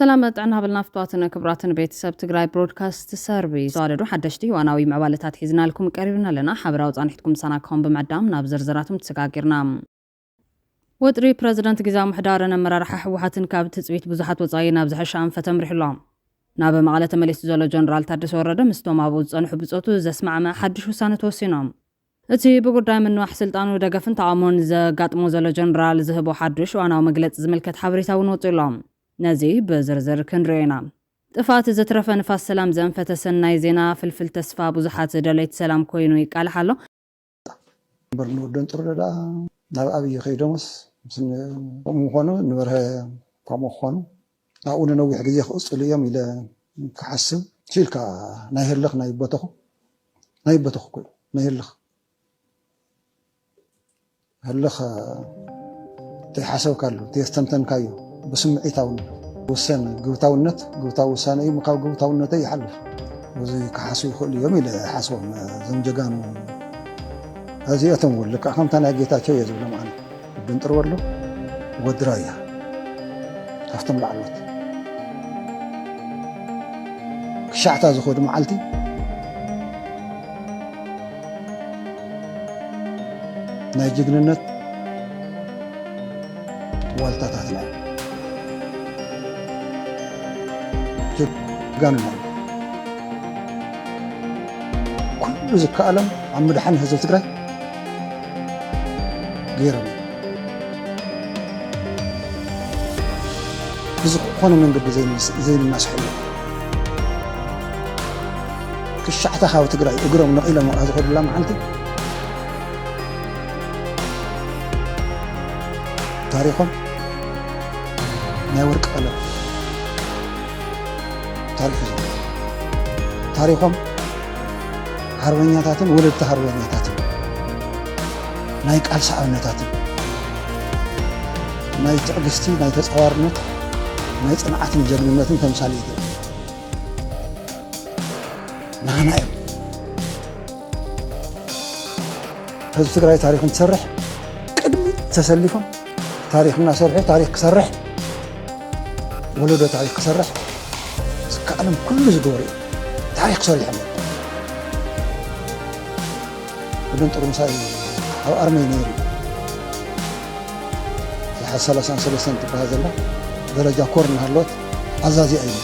سلامت عنا بالنافطواتنا كبراتنا بيت سب تقراي برودكاست سيرفيس صادروا حدشتي واناوي معوالتات حيزنا لكم قريبنا لنا حبراوز عنحتكم سناكم بمعدام نابزر زراتم تسقاقرنا وطري بريزيدنت غزا محدارنا مرارح حوحاتن كاب تصويت بزحات وصاي نابز حشام فتمرح الله ناب مقاله تمليس زولو جنرال تادس ورده مستوم ابو صنح بصوتو زسمع ما حدش وسانه توسينام اتي بغداي منو حسلطانو دغفن تعامون زغاطمو زولو جنرال زهبو حدش واناو مغلص زملكت حبريتاو نوطيلام نزي بزرزر كنرينا طفات زترف نفاس سلام زنفة سناي زينا فلفل تسفا بزحات دليت سلام كوينو يقال حالو برنو دون تردا ناب ابي خيدومس سن مخونو نبره كما خونو اون نو يحجي خص اليوم الى كحسب شيلكا نايهلخ نايبتخ كل نايهلخ هلخ تحسب كارلو تستنتن كايو بسمعيتاون وسن غوتاونت غوتاو وساني مقاو غوتاونت يحلف وزي كحسو يخل يوم الى حسب زنجغان هذه أتمول لك أخم تنا جيتاچو يزول معنا بنطر ورلو ودرايا أفتم العلوت كشعتا زخود معلتي نايجغننت والتا تاتلا جغاننا كل ذكاء ألم عم مدحن هزو تقرأ غيرهم بزخون من قد زي الناس حلو كشعتا خاو تقرأ اقرأوا نقيلة هذا خد الله معانتي تاريخهم ناورك ألم تاريخهم هربانياتاتن ولدت هربانياتاتن ناي قال سعونتاتن ناي تعقستي ناي تصوارنت ناي صنعاتن جرننتن تمثاليت نانا هذا تقراي تاريخ تسرح قدمي تسلفهم تاريخنا سرح تاريخ كسرح ولده تاريخ كسرح كعلم كل زغوري تاريخ صريح بدون ترمساي أو أرمينيري في حسالة سنة بهذا الله درجة كورن هاللوت عزازي أيضا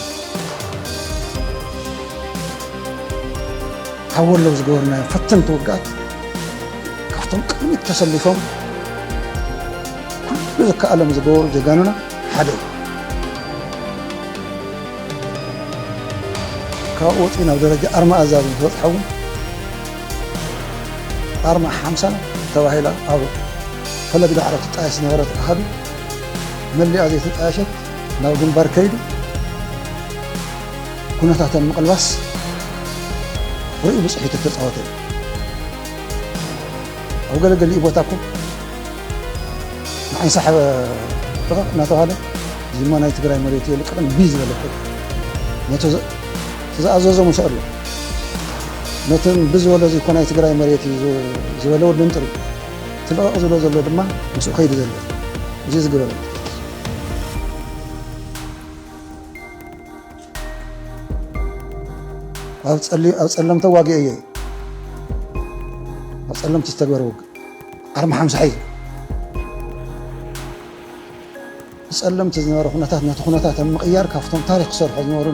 حول له زقورنا فتن توقعت كفتم كم التسلفهم كل ذكا ألم زقور جغاننا حدو كاوطينا درجة أرمى أزازي توضحون أرمى حمسنا تواهيلا أو فلا بدا عرفت تتعاش نورت أخذ ملي أذي تتعاشت لو جنبار كيدو كنا تحت المقلبس رئي بصحيت التسعواتي أو قال لي إبوتاكم معين صاحب رغم ناتو هذا زي ما نايت قراي مريتي اللي كان بيز ولا كده ناتو زازازو مسألة نتن بزولا زي كنا يتقرأي مريتي زولو البنتر تلقى زولو دما مسو خير زلو زي زقرأ أتسلم تواقي أيه أتسلم تستقبر وق أرمى حمس حي أتسلم تزنور خناتات المقيار كافتم تاريخ صرح زنورو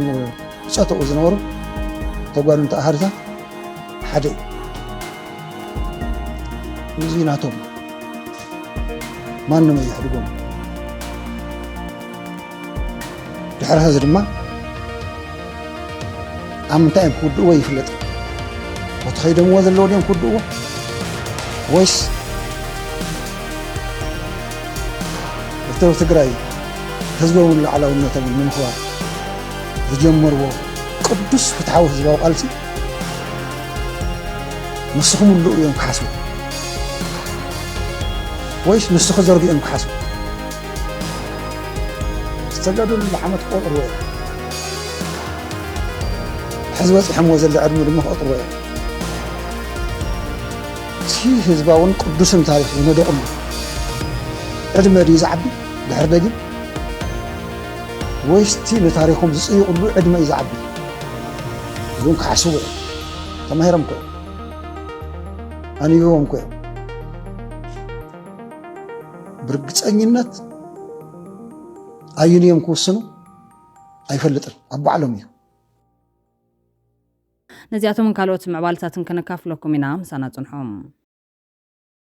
ساتو زنورو تقول انت أهرتا حدي وزيناتهم ما نمي يحرقون دحر هذا ما عم تايم كودو يفلت وتخيدم وذا اللودين كودو ويس وتو تقراي هزبوا من على ونتم من خوار تجمروا قدس فتحوا هزبوا قالتي نسخهم اللو يوم كحسوا ويش نسخ زرقي يوم كحسوا استجدوا اللحمة قطر وين حزبات حموز اللي عدموا لما قطر وين شي هزباون قدس تاريخ يمدقهم عدم ريز عبي بحر دقي ويستي نتاريخهم زيقلو عدم يزعبي زون كحسوه تماهرم كو أنا يوم كو برقصانيነት أيونيوم كوسنو أيفلتن أبو علمي نزياتهم كالوت معبالتاتن كنكافلكم إنا مسانا صنحهم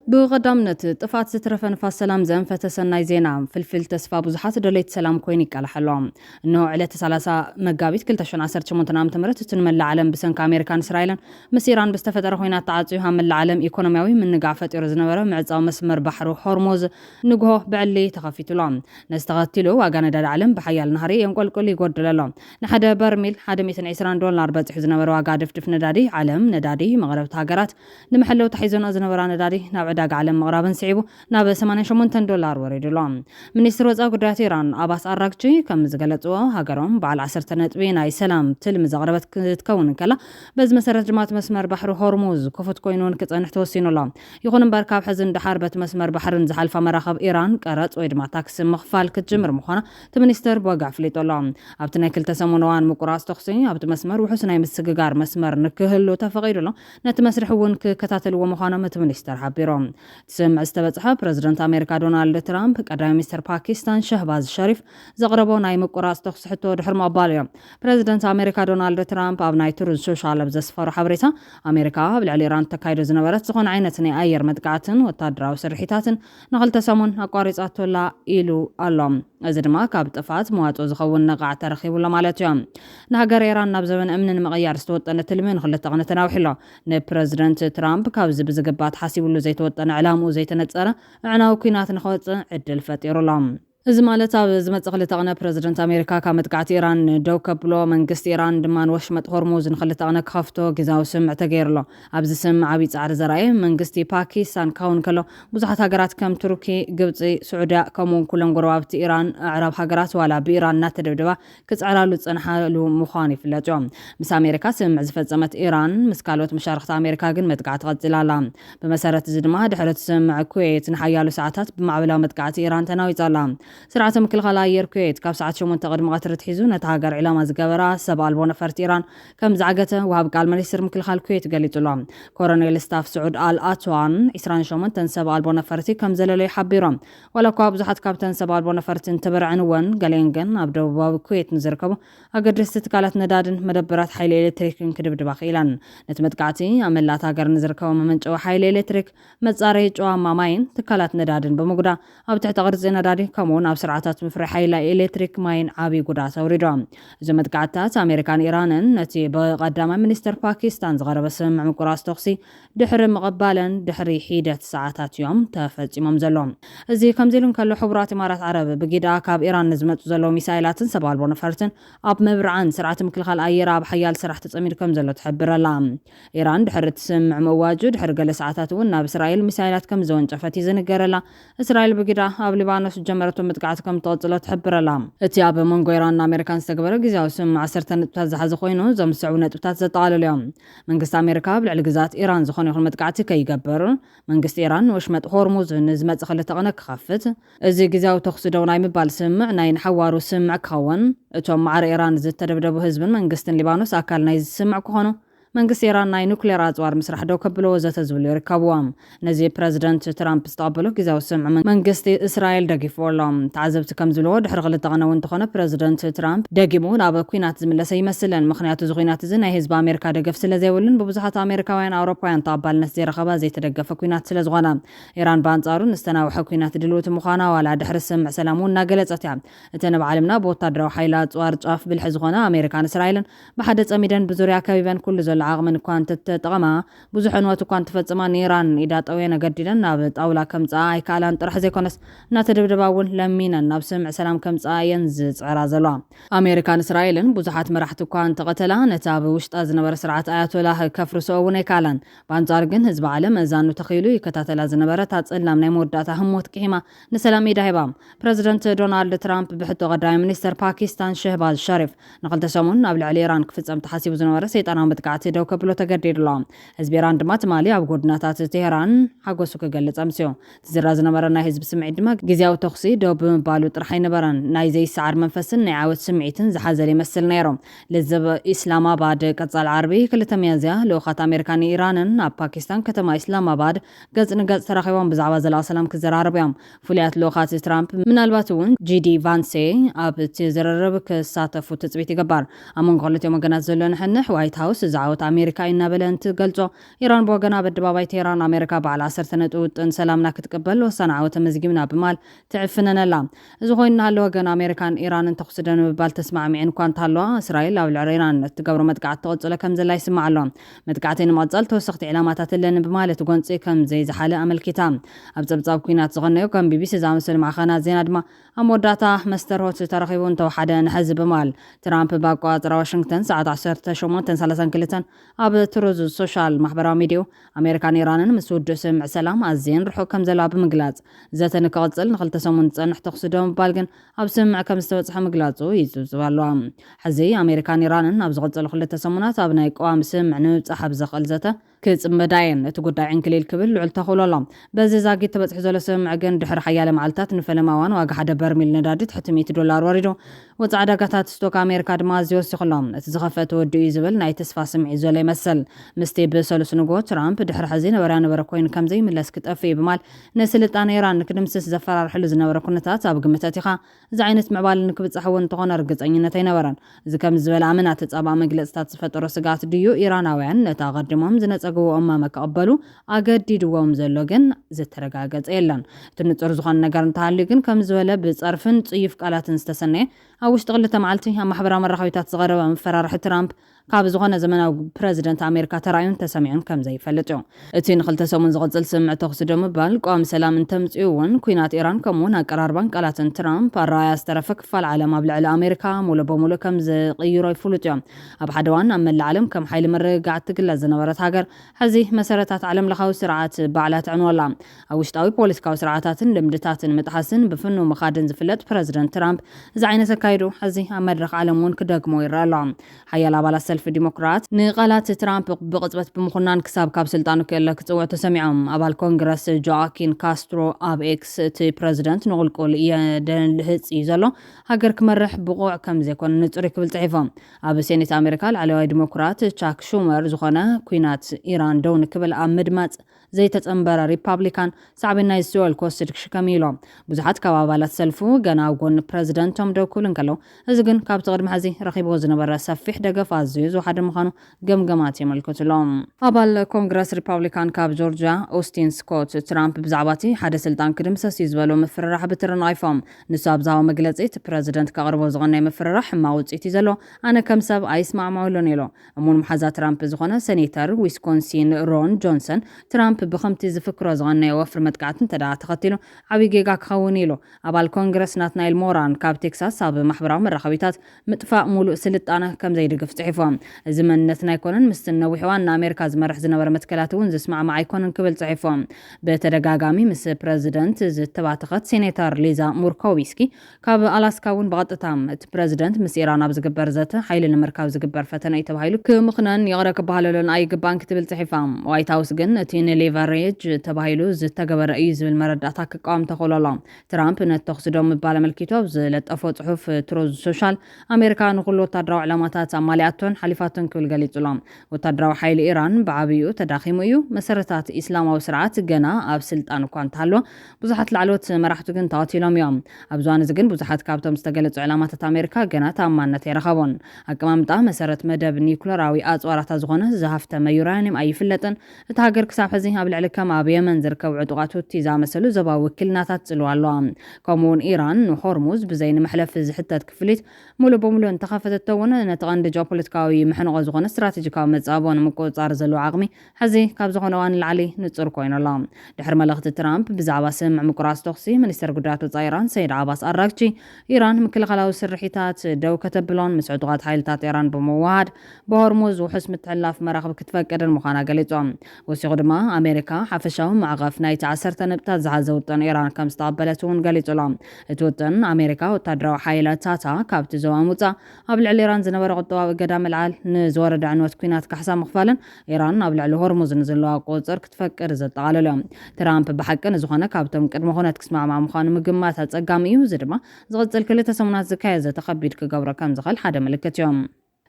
بقدامنت طفات سترفن نفاس سلام زنفة سناي زينا فلفل تسفا بزحات دليت سلام كوينيك على حلوم انه علات سلاسة مقابيت كل تشون عسر شمونتنا متمرت تنمل العالم بسنك أمريكان إسرائيل مسيران بستفتر خوينات تعاطيها من العالم إيكونوميوي من نقافة إرزنورة معزاو مسمر بحر هرموز نقوه بعلي تخافيتو لهم نستغطيلو واقانا دا العالم بحيال نهاري ينقل كل يقود لهم نحدا برميل حدا $120 بزح زنور واقا دفدف ندادي عالم ندادي مغرب تاقرات نمحلو تحيزون أزنورا ندادي داق عالم مغربن سعيبو ناب $88 وريدو لهم منيستر وزاق قدرات إيران أباس أراكجي كم زغلطو هاقرهم بعل 10 نطبين أي سلام تلم زغربت تكون كلا بز مسارة جماعة مسمر بحر هرموز كفت كوينون كتان توسينو لهم يخون مباركاب حزن دحاربة مسمر بحر نزحالفا مراخب إيران كارت ويدما تاكس مخفال كتجمر مخانا تمنيستر بوقع فليتو لهم أبتنا كل تسمونوان مقراس تخصي أبت مسمر وحسناي مسققار مسمر نكهلو تفغيرو لهم نتمسرحوون كتاتل ومخانا متمنيستر حبيرهم تسمع استبصحة بريزيدنت أمريكا دونالد ترامب قدام مستر باكستان شهباز شريف زغربو ناي مقراس تخصحتو دحر مقباليا بريزيدنت أمريكا دونالد ترامب أب ناي تروز سوشال بزسفر حبريتا أمريكا بالعل إيران تكايدو زنبرت زخون عينتني أير مدقعتن وتادراو سرحيتاتن نغل تسمون أقاريزاتو لا إيلو ألوم أزدما كاب طفات مواتو زخون نقع ترخيب ولا مالتيام نهاجر إيران نابزبن أمن مغيار استوطن تلمين خلت غنة تناوحلا بريزيدنت ترامب كابز بزقبات حاسب له زي توطن علامو زي تنصره عناو كينات نخوت عدل فطير لهم إذا مالتا زمت خلت غنا بريزيدنت أمريكا كامت إيران دو كبلو منقست إيران دمان وشمت هرموز نخلت غنا كخفتو جزاو سمع تغير له أبز سمع عبيد عرض زراي منقستي باكستان كون كله بزحت هاجرات كم تركي قبطي سعودية كمون كلهم قرابت إيران عرب هاجرات ولا بإيران ناتدبدبا كتعرالو تصنحالو مخانف اللجوم مس أمريكا سمع زفزمت إيران مسكالوت مشاركة أمريكا قن متقعت غزلالام بمسارة زدما دحرت سمع كويت نحيالو ساعات بمعبلا متقعت إيران تناوي طالام سرعة مكلخلا أير كويت كاب ساعات شو منتقد مغاترة حيزو نتهاجر علامة زقبرة سبع البونة فرت إيران كم زعجته وهاب قال منيسر مكلخال كويت قالت لهم كورونيل ستاف سعود آل أتوان إسران شو من تنسبع البونة فرتي كم زللي حبيرهم ولا كاب زحت كاب تنسبع البونة فرت انتبر عنوان قالينجن أبدو باب كويت نزركبو أقدر استقالت ندادن مدبرات حيل إلكتريك كدب دباخيلا نتمتقعتي أمل لا تهاجر نزركبو ممنجو حيل إلكتريك متصاري جو ماماين تكالات ندادن بمقدا أو تعتقد زي ندادي كمون أو سرعات مفرح حيلا إلكتريك ماين عابي قداس أوريدهم زمت قعدتات أمريكان إيران نتي بقدام منيستر باكستان زغرب سمع مقراس تخصي دحر مقبالا دحري حيدة ساعات يوم تفج إمام زلوم زي كم زيلون كالو حبرات إمارات عرب بقيدا كاب إيران نزمت زلو ميسايلات سبال بونفرتن أب مبرعان سرعة مكلخال أيرا بحيال سرعة تأمير كم زلو تحبر اللام إيران دحر تسمع مواجد دحر قل ساعات ونا بإسرائيل ميسايلات كم زون جفتي زنقر لا إسرائيل بقيدا أب لبانوس جمرتهم متقعت كم توصل تحبر اللام اتياب مونغو إيران أمريكان استقبلوا جزاو سمع 10 نقطات زحز خوينو زم سعو نقطات زطالو اليوم منقست أمريكا بالعلقزات إيران زخون يخون متقعتي كي يقبر منقست إيران وشمت هرموز نزمت خلت غنك خفت ازي جزاو تخصدو ناي مبال سمع ناين حوارو سمع كون اتوم معار إيران زت تدبدبو هزبن منقستن لبانوس أكال نايز سمع كهونو منقست إيران ناي نوكلير أزوار مسرح دو كبلو زتزولي ركبوام نزي بريزيدنت ترامب استقبلو جزاو سمع منقست إسرائيل دقيفو لهم تعذبت كم زلو دحر غلط غنو انتخونا بريزيدنت ترامب دقيمو نابا كوينات زملسي يمثلن مخنياتو زغينات زنا هزب أمريكا دقف سلازيولن ببزحات أمريكاوين أوروباوين طابال ناس زي رخبا زي تدقف كوينات سلازغانا إيران بانصارو نستناوح كوينات دلوت مخانا ولا دحر السمع سلامون ناقلت اتيام اتنا بعلمنا بوتادرو حيلات وار جاف بالحزغانا أمريكان إسرائيل بحدث أميدان بزوريا كبيبان كل زل عغمن كوان تتقما بزح عنواتو كوان تفتصمان إيران إذا طوينا قددن نابت أولا كمصا كالان طرح زي كونس ناتدبدباون لمينا ناب سمع سلام كمصا ينزز عرازلوا أمريكان إسرائيل بزحات مرحتو كوان تقتلا نتاب وشتا زنبر سرعات آياتولا كفرسو ونيكالان بانصارقن هزب عالم ازانو تخيلو يكتاتلا زنبر تاتسلام ناي موداتا هموت كيما نسلام إيدا هبام بريزيدنت دونالد ترامب بحطو قدام منيستر باكستان شهباز شريف نقل تسامون نابل على إيران كفتصم تحاسيب زنبر سيطانا متقعتي دو كبلو تقدير لهم حزب إيران دما تمالي أو قدناتات تهران حقوسو كقلت أمسيو تزراز نبرنا حزب سمعي دما جزياو تخصي دو بمبالو ترحي نبران ناي زي سعر منفسن نعاود سمعيتن زحازل يمثل نيرو لزب إسلام آباد قصة العربي كل تميازيا لوخات أمريكان إيران ناب باكستان كتما إسلام آباد قص نقص تراخيوان بزعوة زلا سلام كزر عربيام فوليات لوخات ترامب من الباتون جي دي فانسي أب تزررب كساتفو تثبيت جبار أمون قلت يوم جناز زلون حنح وايت هاوس زعوة أمريكا إن بلن تقلتو إيران بوجنا بالدبابة تيران أمريكا بعلى 10 سنة وتن سلامنا كتقبل وصنعوا تمزجمنا بمال تعفننا لا زغوينا لوجن أمريكان إيران تقصدن ببال تسمع معين كانت هلوا إسرائيل أو العريران تجبروا متقعد تقول كم زي لا يسمع لهم متقعدين مازال توسخت علامات اللي بمال تقول كم زي زحالة أمل كتام أبزبزاب كينات صغنيو كم بي بي سي زامسل مع خنا زين دما أموداتا مستر هوت ترخيبون توحدا نحزب مال ترامب باقوا واشنطن ساعة 10 شومان تنسلسن كلتن أب تروز السوشيال محبرة ميديو أمريكان إيران مسود سمع سلام أزين رحو كم زلا بمقلاز ذات نقاطل نخلت سمون تصنح تقصدهم بالجن أب سمع كم استوصح مقلازو يزوزوالو حزي أمريكان إيران أب زغطل خلت سمونات أبناي قوام سمع نوصح بزقل ذاته كصمداين تقدعين كليل كبل لعل تخولولهم بزي زاقي تبصح زول سمع جن دحر حياله معلتات نفلماوان واقع حدا برميل ندادت حتى $100 وردو وتعدقات ستوك أمريكا دماز يوسخلهم تزخفت ودو يزبل ناي تسفى سمعي زول يمثل مستي بسولس نقو ترامب دحر حزين وران بركوين كم زي من لسكت أفي بمال نسلت أنا إيران نكدمسس زفرار حلوزنا وركونتات أبقى متاتيخا زعينت معبال نكبت أحوان تغنى رقص أينتين وران إذا كم زبل عمنا تتصابع مجلس تتصفت ورسقات ديو إيراناويان نتاغدمهم زنت أقوى أما كقبلوا أجدي دوام زلوجن زترجعت إيلان تنتصر زخان نجار نتعلقن كم زولا بتصرفن تصيف قالات نستسنى أو اشتغلت معلتي هم حبر أمر رخويتات صغيرة من فرار ترامب قاب زغنا زمن بريزيدنت أمريكا تراين تسمعون كم زي فلتو اتين خلت سومن زغزل سمع تقصدهم بال قام سلام انتمتيون كوينات إيران كمون قراربان قالات ترامب الرئيس استرفك فالعالم بلع أمريكا مولا بمولا كم زي غيروا يفلتو أب حدوان أما العالم كم حيل مرة قاعد تقل زنورت هاجر هذه مسارات عالم لخاو سرعات بعلات عنولا أو اشتاوي بوليسكاو سرعات لمدتات متحسن بفنو مخادن زفلت بريزيدنت ترامب زعينة سكايدو هذه أمرخ عالمون كدقمو يرالهم حيال عبالا سلف ديمقراط نقالات ترامب بقطبة بمخنان كساب كاب سلطانو كيلا كتوع تسمعهم أبال كونغرس جواكين كاسترو أب إكس تي بريزيدنت نقول كل يدن لهتس يزلو هاجر كمرح بقوع كم زي كون نترك بالتعفهم أب سينيت أمريكا العلوي ديمقراط تشاك شومر زخنا كوينات إيران دون كبل أمدمات زي تتأمبر ريبابليكان صعبنا يسوال كوستك شكاميلو بزحات كوابالات سلفو جناو جون بريزيدنتهم دو كلن كلو إذن كاب تقدم هذه رخيب وزن برا سفيح دقف عزيز وحد مخانو جمجمات يملكت لهم أبال كونغرس ريبابليكان كاب جورجيا أوستين سكوت ترامب بزعباتي حدا سلطان كدمسس يزبلو مفررح بترن ايفوم نساب زاو مجلسيت بريزيدنت كغربو زغني مفررح ما وصيتي زلو أنا كم سب أيسمع معلونيلو أمون محازا ترامب زغنا سينيتر ويسكونسين رون جونسون ترامب بخمتي زفكرو زغني وفر متقعتن تدع تختيلو عوي جيجا كخونيلو أبال كونغرس ناتنايل موران كاب تكساس ساب محبرا مرخويتات متفاق مولو سلطانه كم زي دقف تعيفهم زمن نتنا يكونن مستنو حوان أمريكا زمرح زنبر متكلاتون زسمع مع يكونن قبل تعيفهم بتدقاقامي مس بريزيدنت زتباتخت سينيتر ليزا موركوفسكي كاب ألاسكاون بغطتام بريزيدنت مس إيران أبزقبر زته حيل المركب زقبر فتن أي تبهيلو كمخنن يغرق بهالولون أي قبان كتبل تعيفهم وايت هاوس جن تين ليفريج تبهيلو زتقبر رئيس بالمرد أتاك قام تقول ترامب نتخصدهم بالملكيتوب زلت صحف تروز سوشيال أمريكا نقولوا تدروا علامات عملياتهم حليفاتهم كل قليل لهم وتدروا حيل إيران بعبيو تداخميو مسارات إسلام وسرعات جنا أب سلطان كانت هلو بزحت العلوت مرحتو جن تعطي لهم يوم أبزوان زجن بزحت كابتم استقلت علامات أمريكا جنا تامان نتيرخبون أكمام تا مسارات مدب نيوكلراوي أزوارات زغنة زهفت ما يورانيم أي فلتن تهاجر كساب حزين قبل عليك ما بيمن زركو عدواتو تيزا مسلو زبا وكلنا تتسلوا اللهم كمون إيران وحرمز بزين محلف زحتة كفليت مولو بمولو انتخفت التونة نتغند جوبوليتكاوي محنو زغنة استراتيجيكاو متصابون مقوصار زلو عقمي حزي كاب زغنوان العلي نتصر كوين اللهم دحر ملغت ترامب بزعبا سمع مقراس تخصي منستر قدرات وزايران سيد عباس الراكشي إيران مكل غلاو سرحيتات دو كتبلون مسعودغات حيلتات إيران بمواد بهرمز وحسم التحلاف مراقب كتفكر المخانة قليتهم وسيغد ما أمريكا حفشهم مع غفناي تعسرت نبتات زعزوتن إيران كم استقبلتون قليتهم توتن أمريكا وتدرو حيلتاتا كابت زواموتا قبل إيران زنبر غطوا قدام العالم ምልዓል ንዝወረደ ዕንወት ኩናት ካሕሳብ ምኽፋልን ኢራን ኣብ ልዕሊ ሆርሙዝ ንዘለዋ ቁፅር ክትፈቅድ ዘጠቓለሉ እዮም። ትራምፕ ብሓቂ ንዝኾነ ካብቶም ቅድመ ኩነት ክስማዕማዕ ምዃኑ ምግማት ኣጸጋሚ እዩ። እዚ ድማ ዝቕጽል 2 ሰሙናት ዝካየድ ዘተኸቢድ ክገብሮ ከም ዝኽእል ሓደ ምልክት እዮም።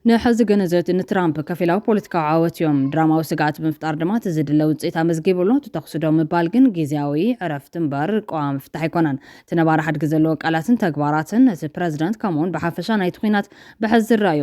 ንሕዚ ግን እዚ ንትራምፕ ከፊላዊ ፖለቲካዊ ዓወት እዮም። ድራማዊ ስጋኣት ብምፍጣር ድማ እቲ ዝድለ ውፅኢት ኣመዝጊብሎ ተተኽስዶ ምባል ግን ግዝያዊ ዕረፍቲ እምበር ቀዋሚ ምፍታሕ ኣይኮነን። እቲ ነባሪ ሓድጊ ዘለዎ ቃላትን ተግባራትን እቲ ፕረዚደንት ከምኡውን ብሓፈሻ ናይቲ ኩናት ብሕዚ ዝረኣዩ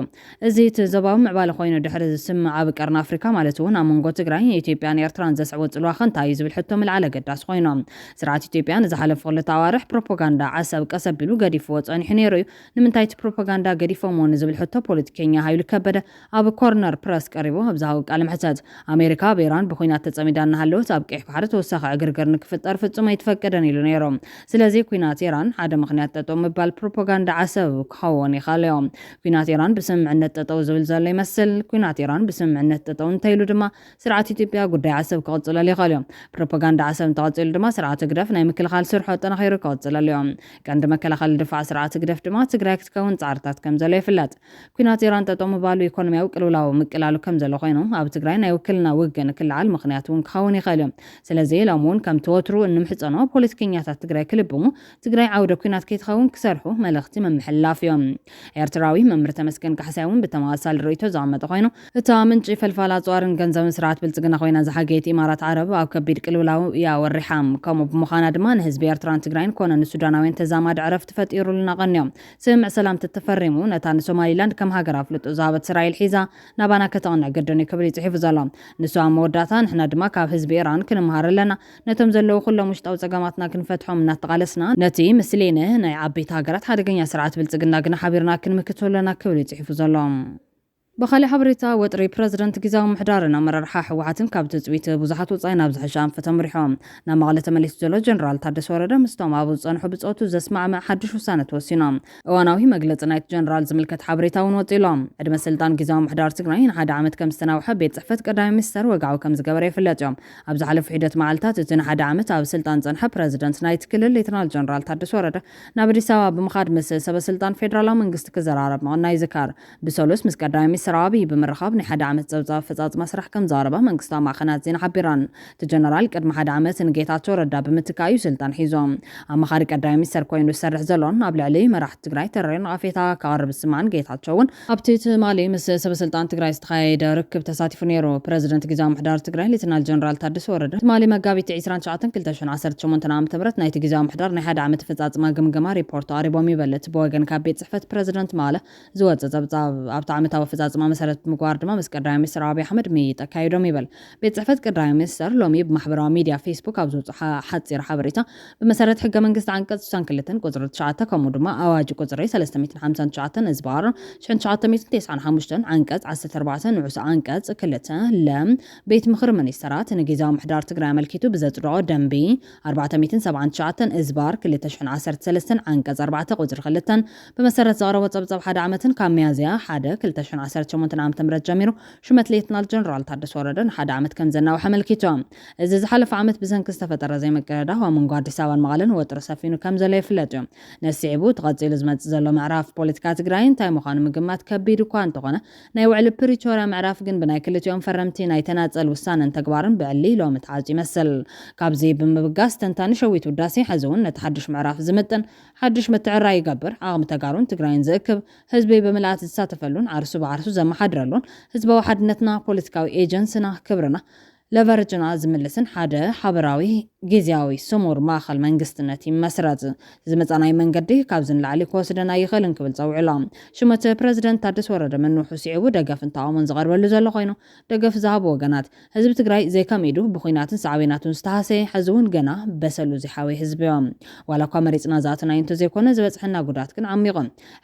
እዚ እቲ ዞባዊ ምዕባለ ኮይኑ ድሕሪ ዝስምዕ ኣብ ቀርኒ ኣፍሪካ ማለት እውን ኣብ መንጎ ትግራይ ኢትዮጵያን ኤርትራን ዘስዕቦ ጽልዋ እንታይ እዩ ዝብል ሕቶ ምልዓል ኣገዳሲ ኮይኖም ስርዓት ኢትዮጵያ ንዝሓለፈ 2 ኣዋርሕ ፕሮፓጋንዳ ዓሰብ ቀሰቢሉ ገዲፍዎ ጸኒሑ ነይሩ እዩ። ንምንታይ እቲ ፕሮፓጋንዳ ገዲፎምዎ ንዝብል ሕቶ ፖለቲከኛ ኃይሉ ከበደ ኣብ ኮርነር ፕረስ ቀሪቡ ኣብዛው ቃል ምሕተት ኣሜሪካ ብኢራን ብኩናት ተጸሚዳ እናሃለወት ኣብ ቀይሕ ባሕሪ ተወሳኺ ዕግርግር ንክፍጠር ፍጹም ኣይትፈቅድን ኢሉ ነይሮም። ስለዚ ኩናት ኢራን ሓደ ምኽንያት ጠጠው ምባል ፕሮፓጋንዳ ዓሰብ ክኸውን ይኽእል እዮም። ኩናት ኢራን ብስምምዕነት ጠጠው ዝብል ዘሎ ይመስል። ኩናት ኢራን ብስምምዕነት ጠጠው እንተይሉ ድማ ስርዓት ኢትዮጵያ ጉዳይ ዓሰብ ክቕጽለሉ ይኽእል እዮም። ፕሮፓጋንዳ ዓሰብ እንተቐጺሉ ድማ ስርዓት ግደፍ ናይ ምክልኻል ስርሖ ጠናኺሩ ክቕጽለሉ እዮም። ቀንዲ መከላኸሊ ድፋዕ ስርዓት ግደፍ ድማ ትግራይ ክትከውን ጻዕርታት ከም ዘሎ ይፍለጥ። ኩናት ኢራን ጠጠው ምባሉ ኢኮኖሚያዊ ቅልውላው ምቅላሉ ከም ዘሎ ኮይኑ ኣብ ትግራይ ናይ ውክልና ውግን ክልዓል ምኽንያት እውን ክኸውን ይኽእል እዮም። ስለዚ ሎሚ እውን ከም ትወትሩ እንምሕፀኖ ፖለቲከኛታት ትግራይ ክልብሙ ትግራይ ዓውደ ኩናት ከይትኸውን ክሰርሑ መልእኽቲ መምሕላፍ እዮም። ኤርትራዊ መምህር ተመስገን ካሕሳይ እውን ብተመሳሳሊ ርእይቶ ዝቐመጠ ኮይኑ እታ ምንጪ ፈልፋል ኣፅዋርን ገንዘብን ስርዓት ብልጽግና ኮይና ዝሓገየት ኢማራት ዓረብ ኣብ ከቢድ ቅልውላው እያ ወሪሓም ከምኡ ብምዃና ድማ ንህዝቢ ኤርትራን ትግራይን ኮነ ንሱዳናውያን ተዛማዲ ዕረፍቲ ፈጢሩልና ቀንዮም ስምምዕ ሰላም ተተፈሪሙ ነታ ንሶማሊላንድ ከም ሃገር ኣፍልጦ ዝሃበት እስራኤል ሒዛ ናባና ከተቕንዕ ገደን ክብል ይጽሒፉ ዘሎ ንሱ ኣብ መወዳእታ ንሕና ድማ ካብ ህዝቢ ኢራን ክንምሃር ኣለና ነቶም ዘለዉ ኩሎም ውሽጣዊ ጸገማትና ክንፈትሖም እናተቓለስና ነቲ ምስሌነ ናይ ዓበይቲ ሃገራት ሓደገኛ ስርዓት ብልጽግና ግና ሓቢርና ክንምክቶ ኣለና ክብል ይጽሒፉ ዘሎ بخالي حبريتا وطري بريزيدنت جيزاو محدارنا مررحا حوحاتن ካብ ትጽቢት ብዙሓት ወጻይ ናብ ዝሕሻ አንፈተም ሪሖም ናብ መቐለ ተመሊሱ ዘሎ ጀነራል ታደሰ ወረደ ምስቶም ኣብ ጸንሑ ብጾቱ ዘስማዕመ ሓድሽ ውሳነ ተወሲኖም እዋናዊ መግለጽ ናይቲ ጀነራል ዝምልከት ሓበሬታውን ወጺሎም ዕድመ ስልጣን ጊዜያዊ ምሕዳር ትግራይ ንሓደ ዓመት ከም ዝተናውሐ ቤት ጽሕፈት ቀዳማይ ሚኒስተር ወጋዓዊ ከም ዝገበረ ይፍለጥ እዮም ኣብ ዝሓለፈ ሒደት መዓልታት እቲ ንሓደ ዓመት ኣብ ስልጣን ጸንሐ ፕረዚደንት ናይቲ ክልል ሌተናል ጀነራል ታደሰ ወረደ ናብ አዲስ አበባ ብምኻድ ምስ ሰበስልጣን ፌደራላዊ መንግስቲ ክዘራረብ መቕናይ ዝካር ብሰሉስ ምስ ቀዳማይ ሚኒስተር አብይ ብምርኻብ ናይ ሓደ ዓመት ፀብጻብ ፈጻጽማ ስራሕ ከም ዛረባ መንግስታዊ ማዕኸናት ዜና ሓቢራን እቲ ጀነራል ቅድሚ ሓደ ዓመት ንጌታቸው ረዳ ብምትካዩ ስልጣን ሒዞም ኣብ መኻሪ ቀዳማይ ሚኒስተር ኮይኑ ዝሰርሕ ዘሎን ኣብ ልዕሊ መራሕቲ ትግራይ ተረን ኣፌታ ካቀርብ ስማን ጌታቸውን ኣብቲ ትማሊ ምስ ሰበስልጣን ትግራይ ዝተኻየደ ርክብ ተሳቲፉ ነይሩ ፕረዚደንት ጊዜያዊ ምሕዳር ትግራይ ሌተናል ጀነራል ታደሰ ወረደ ትማሊ መጋቢት 29/2018 ዓ.ም ናይቲ ጊዜያዊ ምሕዳር ናይ ሓደ ዓመት ፈጻጽማ ግምገማ ሪፖርት ኣሪቦም ይበልጥ ብወገን ካብ ቤት ጽሕፈት ፕረዚደንት ማለ ዝወፀ ፀብጻብ ኣብቲ ዓመታዊ ፈጻጽማ መሰረት ምግባር ድማ ምስ ቀዳማይ ሚኒስትር አብይ አሕመድ ተካይዶም ይበል ቤት ጽሕፈት ቀዳማይ ሚኒስትር ሎሚ ብማሕበራዊ ሚድያ ፌስቡክ ኣብ ዝወፅአ ሓጺር ሓበሬታ ብመሰረት ሕገ መንግስቲ አንቀጽ 62 ቁጽሪ 9 ከምኡ ድማ ኣዋጅ ቁጽሪ 359 ዝባር 1995 አንቀጽ 14 ንዑስ አንቀጽ 2 ለም ቤት ምክር ሚኒስትራት ንጊዜያዊ ምሕዳር ትግራይ አመልኪቱ ብዘጽድቆ ደንቢ 479 ዝባር 2013 አንቀጽ 4 ቁጽሪ 2 ብመሰረት ዘቕረቦ ፀብጻብ ሓደ ዓመትን ካብ ሚያዝያ 1 2018 ዓመተ ምህረት ጀሚሩ ሹመት ሌተናል ጀነራል ታደሰ ወረደ ሓደ ዓመት ከም ዘናውሐ አመልኪቶም እዚ ዝሓለፈ ዓመት ብሰንኪ ዝተፈጠረ ዘይመቀዳዳ መንጎ አዲስ አበባን መቐለን ወጥሪ ሰፊኑ ከም ዘሎ ይፍለጥ እዩ ነሲዕቡ ተቐጺሉ ዝመጽእ ዘሎ ምዕራፍ ፖለቲካ ትግራይ እንታይ ምዃኑ ምግማት ከቢድ እኳ እንተኾነ ናይ ውዕሊ ፕሪቶሪያ ምዕራፍ ግን ብናይ ክልቲኦም ፈረምቲ ናይ ተናጸል ውሳነን ተግባርን ብዕሊ ሎሚ ተዓጽ ይመስል ካብዚ ብምብጋስ ተንታኒ ሸዊት ውዳሴ ሕዚ እውን ነቲ ሓድሽ ምዕራፍ ዝምጥን ሓድሽ ምትዕራይ ይገብር ዓቕሚ ተጋሩን ትግራይን ዝእክብ ህዝቢ ብምልኣት ዝሳተፈሉን ዓርሱ ብዓርሱ ዘመሓድረሉን ህዝባዊ ሓድነትና ፖለቲካዊ ኤጀንስና ክብርና ለቨርጅና ዝምልስን ሓደ ሓበራዊ ጊዜያዊ ስሙር ማእኸል መንግስትነት ይመስረት ዝመጻናይ መንገዲ ካብ ዝንላዕሊ ክወስደና ይኽእልን ክብል ፀውዒሎም ሹመት ፕረዚደንት ታደሰ ወረደ መንውሑ ሲዒቡ ደገፍን ተቃውሞን ዝቐርበሉ ዘሎ ኮይኑ ደገፍ ዝሃቡ ወገናት ህዝቢ ትግራይ ዘይከሚዱ ብኹናትን ሳዕቤናቱን ዝተሃሰየ ሕዚ እውን ገና በሰሉ ዝሓወየ ህዝቢ እዮም ዋላ እኳ መሪፅና ዝኣተና እንቶ ዘይኮነ ዝበፅሐና ጉዳት ግን ዓሚቑ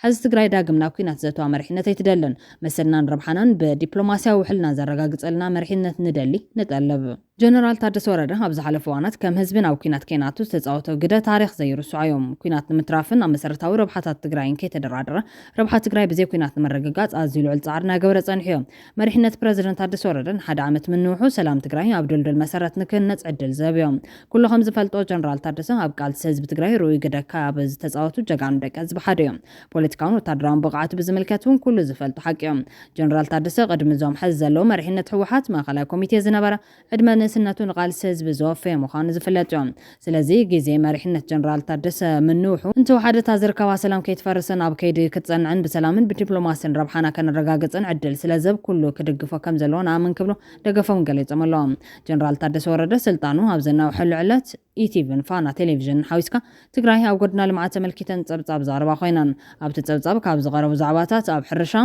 ሕዚ ትግራይ ዳግም ናብ ኩናት ዘእተዋ መሪሕነት ኣይትደልን መሰልናን ረብሓናን ብዲፕሎማስያዊ ውሕልና ዘረጋግፀልና መሪሕነት ንደሊ ንጠልብ ጀነራል ታደሰ ወረደ ኣብ ዝሓለፈ እዋናት ከም ህዝብን ኣብ ኩናት ኬናቱ ዝተፃወተው ግደ ታሪክ ዘይርስዑ እዮም። ኩናት ንምትራፍን ኣብ መሰረታዊ ረብሓታት ትግራይን ከይተደራደረ ረብሓ ትግራይ ብዘይ ኩናት ንምርግጋፅ ኣዝዩ ልዑል ፃዕሪ እናገበረ ፀኒሑ እዮም። መሪሕነት ፕረዚደንት ታደሰ ወረደ ንሓደ ዓመት ምንውሑ ሰላም ትግራይ ኣብ ድልድል መሰረት ንክህነፅ ዕድል ዝህብ እዮም። ኩሉ ከም ዝፈልጦ ጀነራል ታደሰ ኣብ ቃልሲ ህዝቢ ትግራይ ርኡይ ግደ ካብ ዝተፃወቱ ጀጋኑ ደቀ ህዝቢ ሓደ እዮም። ፖለቲካውን ወታደራውን ብቕዓቱ ብዝምልከት እውን ኩሉ ዝፈልጡ ሓቂ እዮም። ጀነራል ታደሰ ቅድሚ እዞም ሕዚ ዘለዎ መሪሕነት ህወሓት ማእከላዊ ኮሚቴ ዝነበረ ዕድመ ንእስነቱ ንቃልሲ ህዝቢ ዝወፈየ ምዃኑ ዝፍለጥ እዮም። ስለዚ ግዜ መሪሕነት ጀነራል ታደሰ ምንውሑ እንተ ወሓደታ ዝርከባ ሰላም ከይትፈርስን ኣብ ከይዲ ክትፀንዕን ብሰላምን ብዲፕሎማስን ረብሓና ከነረጋግፅን ዕድል ስለዘብ ኩሉ ክድግፎ ከም ዘለዎ ንኣምን ክብሉ ደገፎም ገሊፆም ኣለዎም። ጀነራል ታደሰ ወረደ ስልጣኑ ኣብ ዘናውሐሉ ዕለት ኢቲቪን ፋና ቴሌቪዥን ሓዊስካ ትግራይ ኣብ ጎድና ልምዓት ተመልኪተን ፀብፃብ ዛረባ ኮይነን። ኣብቲ ፀብፃብ ካብ ዝቐረቡ ዛዕባታት ኣብ ሕርሻ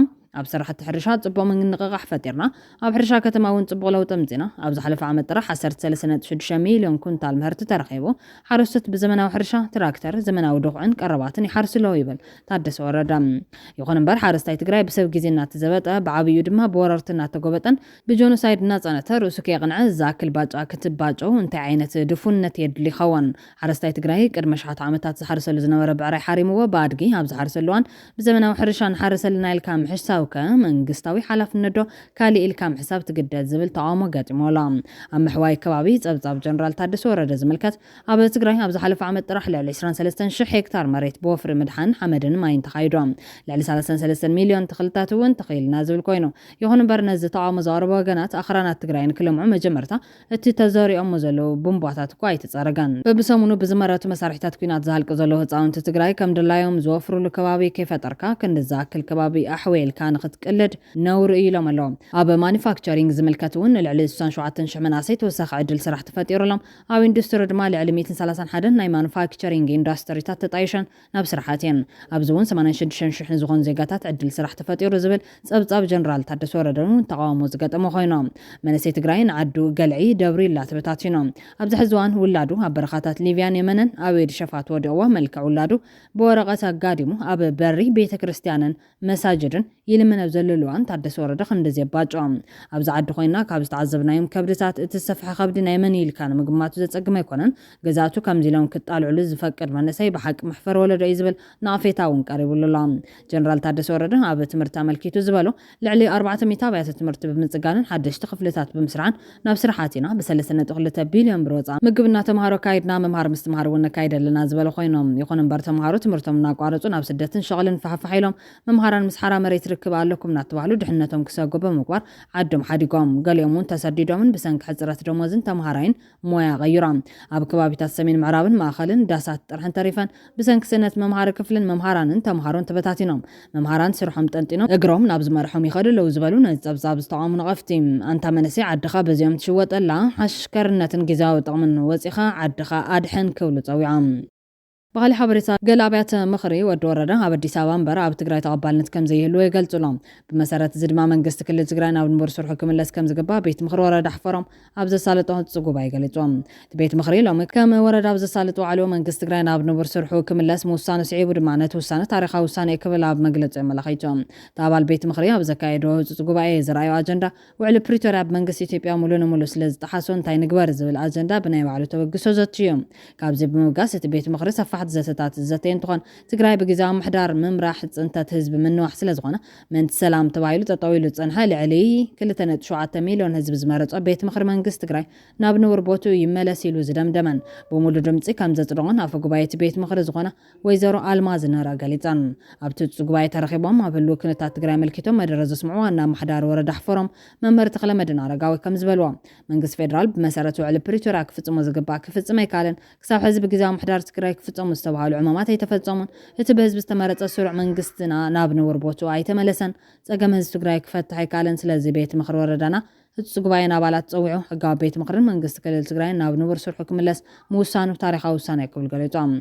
ኣብ ስራሕቲ ሕርሻ ጽቡቕ ምንቅቃሕ ፈጢርና ኣብ ሕርሻ ከተማ እውን ጽቡቕ ለውጢ ምፂና ኣብ ዝሓለፈ ዓመት ጥራሕ 13.6 ሚልዮን ኩንታል ምህርቲ ተረኺቡ ሓረስቶት ብዘመናዊ ሕርሻ ትራክተር ዘመናዊ ድኹዕን ቀረባትን ይሓርሱ ኣለዉ ይብል ታደሰ ወረደ። ይኹን እምበር ሓረስታይ ትግራይ ብሰብ ግዜ እናተዘበጠ ብዓብዩ ድማ ብወረርቲ እናተጎበጠን ብጆኖሳይድ እናፀነተ ርእሱ ከየቕንዐ ዝኣክል ባጫ ክትባጨው እንታይ ዓይነት ድፉንነት የድሊ ይኸውን? ሓረስታይ ትግራይ ቅድሚ ሸሓት ዓመታት ዝሓርሰሉ ዝነበረ ብዕራይ ሓሪምዎ ብኣድጊ ኣብ ዝሓርሰሉ እዋን ብዘመናዊ ሕርሻ ንሓርሰልና ኢልካ ምሕሳብ መንግስታዊ ሓላፍነት ዶ ካሊእ ኢልካ ምሕሳብ ትግደድ ዝብል ተቃውሞ ገጢሞላ። ኣብ ምሕዋይ ከባቢ ፀብፃብ ጀነራል ታደሰ ወረደ ዝምልከት ኣብ ትግራይ ኣብ ዝሓለፈ ዓመት ጥራሕ ልዕሊ 23,000 ሄክታር መሬት ብወፍሪ ምድሓን ሓመድን ማይን ተኻይዱ ልዕሊ 33 ሚልዮን ተኽልታት እውን ተኺልና ዝብል ኮይኑ ይኹን እምበር ነዚ ተቃውሞ ዘቕረቡ ወገናት ኣኽራናት ትግራይ ንክልምዑ መጀመርታ እቲ ተዘሪኦሞ ዘለዉ ቡምባታት እኳ ኣይተፀረጋን። በብሰሙኑ ብዝመረቱ መሳርሒታት ኩናት ዝሃልቂ ዘለዉ ህፃውንቲ ትግራይ ከም ድላዮም ዝወፍሩሉ ከባቢ ከይፈጠርካ ክንዲ ዝኣክል ከባቢ ኣሕዌልካ ንኽትቅልድ ነውሪ ኢሎም ኣለዎም። ኣብ ማኒፋክቸሪንግ ዝምልከት እውን ልዕሊ 67,000 መናእሰይ ተወሳኺ ዕድል ስራሕ ተፈጢሩሎም ኣብ ኢንዱስትሪ ድማ ልዕሊ 131 ናይ ማኒፋክቸሪንግ ኢንዱስትሪታት ተጣይሸን ናብ ስራሓት እየን። ኣብዚ እውን 86,000 ዝኾኑ ዜጋታት ዕድል ስራሕ ተፈጢሩ ዝብል ፀብፃብ ጀነራል ታደሰ ወረደ እውን ተቃውሞ ዝገጠሞ ኮይኖም መንእሰይ ትግራይ ንዓዱ ገልዒ ደብሪ ኢላ ተበታቲኖም ኣብዚ ሕዚ እዋን ውላዱ ኣብ በረኻታት ሊብያን የመንን ኣብ የዲ ሸፋት ወዲቕዎ መልክዕ ውላዱ ብወረቐት ኣጋዲሙ ኣብ በሪ ቤተ ክርስቲያንን መሳጅድን ይልምን ኣብ ዘለሉ እዋን ታደሰ ወረደ ክንደዚ የባጮም ኣብዚ ዓዲ ኮይና ካብ ዝተዓዘብናዮም ከብድታት እቲ ሰፍሐ ከብዲ ናይ መን ኢልካ ንምግማቱ ዘፀግም ኣይኮነን። ገዛቱ ከምዚ ኢሎም ክጣልዕሉ ዝፈቅድ መንእሰይ ብሓቂ መሕፈር ወለዶ እዩ ዝብል ንኣፌታ እውን ቀሪቡሉ ኣሎ። ጀነራል ታደሰ ወረደ ኣብ ትምህርቲ ኣመልኪቱ ዝበሎ ልዕሊ 400 ኣብያተ ትምህርቲ ብምፅጋንን ሓደሽቲ ክፍልታት ብምስራዕን ናብ ስራሓት ኢና ብ3.2 ቢልዮን ብር ወፃ ምግብና ተምሃሮ ካይድና መምሃር ምስትምሃር እውን ነካይድ ኣለና ዝበለ ኮይኖም ይኹን እምበር ተምሃሮ ትምህርቶም እናቋረፁ ናብ ስደትን ሸቕልን ፋሕፋሕ ኢሎም መምሃራን ምስ ሓራ መሬት ርክብ ኣለኩም እናተባህሉ ድሕነቶም ክሰጎ ብምግባር ዓዶም ሓዲጎም ገሊኦም እውን ተሰዲዶምን ብሰንኪ ሕፅረት ደሞዝን ተምሃራይን ሞያ ቀይሮም ኣብ ከባቢታት ሰሜን ምዕራብን ማእኸልን ዳሳት ጥርሕን ተሪፈን ብሰንኪ ስእነት መምሃሪ ክፍልን መምሃራንን ተምሃሮን ተበታቲኖም መምሃራን ስርሖም ጠንጢኖም እግሮም ናብ ዝመርሖም ይኸዱ ኣለዉ ዝበሉ ነዚ ፀብፃብ ዝተቃውሙ ነቐፍቲ ኣንታ መንእሰይ ዓድኻ በዚኦም ትሽወጠላ ሓሽከርነትን ግዜያዊ ጥቕምን ወፂኻ ዓድኻ ኣድሕን ክብሉ ፀዊዖም። ባህሊ ሓበሬታ ገለ ኣብያተ ምኽሪ ወዲ ወረዳ ኣብ ኣዲስ ኣበባ እምበር ኣብ ትግራይ ተቐባልነት ከም ዘይህልዎ ይገልጹሎም። ብመሰረት እዚ ድማ መንግስቲ ክልል ትግራይ ናብ ንቡር ስርሑ ክምለስ ከም ዝግባእ ቤት ምኽሪ ወረዳ ሓፈሮም ኣብ ዘሳለጦ ህፁ ጉባኤ ገሊፆም። እቲ ቤት ምኽሪ ሎሚ ከም ወረዳ ኣብ ዘሳለጦ ዋዕሉ መንግስቲ ትግራይ ናብ ንቡር ስርሑ ክምለስ ምውሳኑ ስዒቡ ድማ ነቲ ውሳነ ታሪኻዊ ውሳነ ክብል ኣብ መግለፂ የመላኺቶም። እቲ ኣባል ቤት ምኽሪ ኣብ ዘካየዶ ህፁፅ ጉባኤ ዝረኣዩ ኣጀንዳ ውዕሊ ፕሪቶርያ ብመንግስቲ ኢትዮጵያ ሙሉእ ንሙሉእ ስለ ዝጠሓሶ እንታይ ንግበር ዝብል ኣጀንዳ ብናይ ባዕሉ ተበግሶ ዘትዮም። ካብዚ ብምብጋስ እቲ ቤት ምኽሪ ሰፋሕ ዘተታት ዘተ እንትኾን ትግራይ ብግዜያዊ ምሕዳር ምምራሕ ፅንተት ህዝቢ ምንዋሕ ስለ ዝኾነ መንቲ ሰላም ተባሂሉ ጠጠው ኢሉ ዝፀንሐ ልዕሊ 2.7 ሚልዮን ህዝቢ ዝመረፆ ቤት ምኽሪ መንግስቲ ትግራይ ናብ ንቡር ቦትኡ ይመለስ ኢሉ ዝደምደመን ብሙሉእ ድምፂ ከም ዘፅድቖን ኣፈ ጉባኤ እቲ ቤት ምኽሪ ዝኾነ ወይዘሮ ኣልማዝ ንህራ ገሊፀን። ኣብቲ ህፁፅ ጉባኤ ተረኺቦም ኣብ ህልው ኩነታት ትግራይ መልኪቶም መደረ ዘስምዑ ዋና ምሕዳር ወረዳ ሓፈሮም መምህር ተክለመድህን ኣረጋዊ ከም ዝበልዎ መንግስቲ ፌደራል ብመሰረት ውዕሊ ፕሪቶርያ ክፍፅሞ ዝግባእ ክፍፅም ኣይካለን ክሳብ ሕዚ ብግዜያዊ ምሕዳር ትግራይ ክፍፀሙ ዝተባሃሉ ዕማማት ኣይተፈፀሙን እቲ ብህዝቢ ዝተመረፀ ስሩዕ መንግስትና ናብ ንቡር ቦትኡ ኣይተመለሰን ፀገም ህዝቢ ትግራይ ክፈትሕ ኣይካለን። ስለዚ ቤት ምኽሪ ወረዳና ህፁፅ ጉባኤን ኣባላት ፀዊዑ ሕጋዊ ቤት ምኽርን መንግስቲ ክልል ትግራይ ናብ ንቡር ስርሑ ክምለስ ምውሳኑ ታሪኻዊ ውሳነ ክብል ገሊፆም።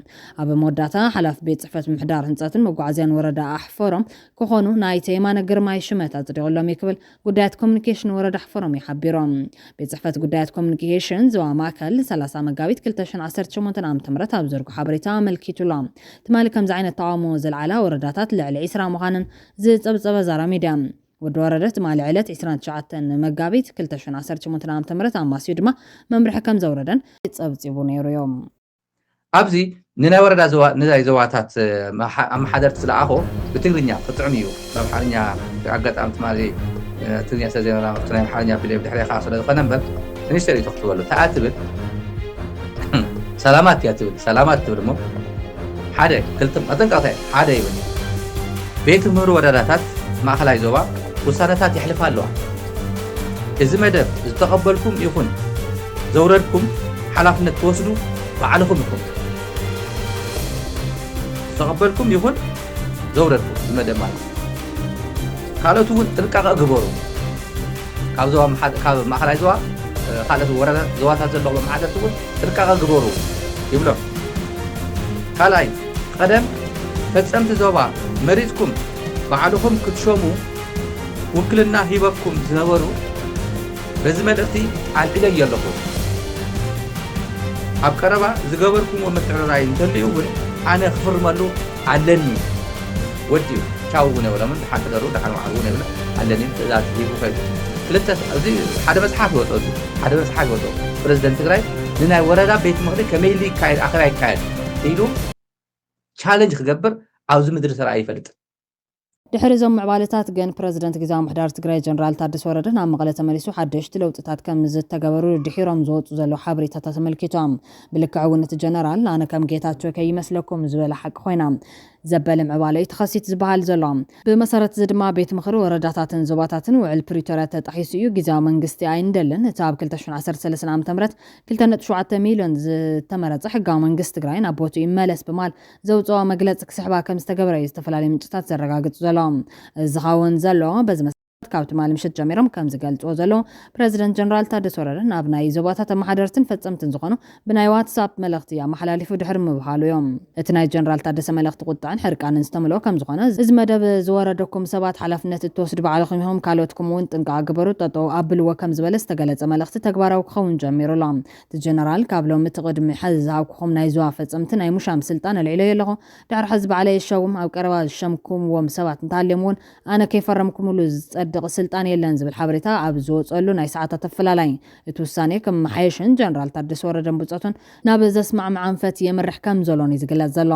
ኣብ መወዳእታ ሓላፊ ቤት ፅሕፈት ምሕዳር ህንፀትን መጓዓዝያን ወረዳ ኣሕፈሮም ክኾኑ ናይቲ የማነ ግርማይ ሽመት ኣፅዲቑሎም ክብል ጉዳያት ኮሙኒኬሽን ወረዳ ኣሕፈሮም ይሓቢሮም። ቤት ፅሕፈት ጉዳያት ኮሙኒኬሽን ዞባ ማእከል 30 መጋቢት 2018 ዓ.ም ኣብ ዘርጉ ሓበሬታ ኣመልኪቱሎም ትማሊ ከምዚ ዓይነት ተቃውሞ ዘለዓላ ወረዳታት ልዕሊ 20 ምዃንን ዝፀብፀበ ዛራ ሚድያ ودوردت مع العلت 29 مقابيت 2018 عام تمرت أماسيو دما ممرح كم زوردن تصبصيبو نيرو يوم أبزي ننا وردا نزاي زواتات أم حضرت سلعه بتغرينيا تطعميو بحالنيا عقد أمت مالي تغرينيا سزينا تنام حالنيا بلي بدحري خاص ولا قنبل نشتري تخطو له تعاتب سلامات يا تبل سلامات تبل مو حدا كلتم أتنقطع حدا يبني بيت مر ورادات ما خلاي زوا وسارتات يحلف له إذا مدب إذا تقبلكم يكون زوردكم حلفنا توصلوا وعلىكم يكون تقبلكم يكون زوردكم إذا مدب مال قالوا تقول تلقى قبروا كابزوا ما خلاي زوا قالوا ورادات زواتات زلوا ما عدا تقول تلقى قبروا يبلغ قالاي قدم فتصمت زوبا مريضكم بعلكم كتشوموا وكلنا هيبكم تنوروا بزملتي على إلى يلقوا أبكربا زجبركم ومتعرعين تليوا أنا خفر ملو علني ودي شاوونا ولا من حتى درود حنا معونا ولا علني ذات ديكو فايد لتا زي حدا مسحات وطو حدا مسحات وطو بريزيدنت تግራይ ንናይ ወረዳ ቤት ምክሪ ከመይሊ ካይድ ኣኸራይ ካይድ ኢሉ ቻሌንጅ ክገብር ኣብዚ ምድሪ ስራ ይፈልጥ ድሕሪ ዞም ምዕባለታት ግን ፕረዚደንት ግዛዊ ምሕዳር ትግራይ ጀነራል ታደሰ ወረደ ናብ መቐለ ተመሊሱ ሓደሽቲ ለውጥታት ከም ዝተገበሩ ድሒሮም ዝወፁ ዘሎ ሓበሬታታት ተመልኪቶም ብልክዕ እውን እቲ ጀነራል ኣነ ከም ጌታቸው ከይመስለኩም ዝበለ ሓቂ ኮይና ዘበለ ምዕባለይ ተኸሲት ዝበሃል ዘሎ ብመሰረት ዝድማ ቤት ምክሪ ወረዳታትን ዞባታትን ውዕል ፕሪቶሪያ ተጣሒሱ እዩ ግዛዊ መንግስቲ ኣይንደልን እቲ ኣብ 2013 ዓ.ም 2.7 ሚልዮን ዝተመረፀ ሕጋዊ መንግስቲ ትግራይ ናብ ቦትኡ ይመለስ ብማል ዘውፅኦ መግለፂ ክስሕባ ከም ዝተገበረ ዝተፈላለዩ ምንጭታት ዘረጋግፁ ዘሎ ዝኸውን ዘሎ በዚ ካብቲ ማል ምሽት ጀሚሮም ከም ዝገልጽዎ ዘሎ ፕረዚደንት ጀነራል ታደሰ ወረደ ናብ ናይ ዞባታት ኣመሓደርትን ፈጸምትን ዝኾኑ ብናይ ዋትስኣፕ መልእኽቲ ኣመሓላሊፉ ድሕሪ ምብሃሉ እዮም እቲ ናይ ጀነራል ታደሰ መልእኽቲ ቁጣዕን ሕርቃንን ዝተመልኦ ከም ዝኾነ እዚ መደብ ዝወረደኩም ሰባት ሓላፍነት እትወስዱ ባዕልኹም ኢኹም ካልኦትኩም እውን ጥንቃ ግበሩ ጠጠው ኣብልዎ ከም ዝበለ ዝተገለጸ መልእኽቲ ተግባራዊ ክኸውን ጀሚሩ ኣሎ እቲ ጀነራል ካብ ሎሚ ትቕድሚ ሕዚ ዝሃብኩኹም ናይ ዞባ ፈጸምቲ ናይ ሙሻም ስልጣን ኣልዒለዮ ኣለኹ ድሕሪ ሕዚ ባዕለይ ይሸውም ኣብ ቀረባ ዝሸምኩምዎም ሰባት እንተሃልዮም እውን ኣነ ከይፈረምኩምሉ ዝጸድቕ ስልጣን የለን ዝብል ሓበሬታ ኣብ ዝወፀሉ ናይ ሰዓታት ኣፈላላይ እቲ ውሳኔ ከም መሓየሽን ጀነራል ታደሰ ወረደን ብፆቱን ናብ ዘስማዕምዕ ኣንፈት የምርሕ ከም ዘሎን ዝግለጽ ዘሎ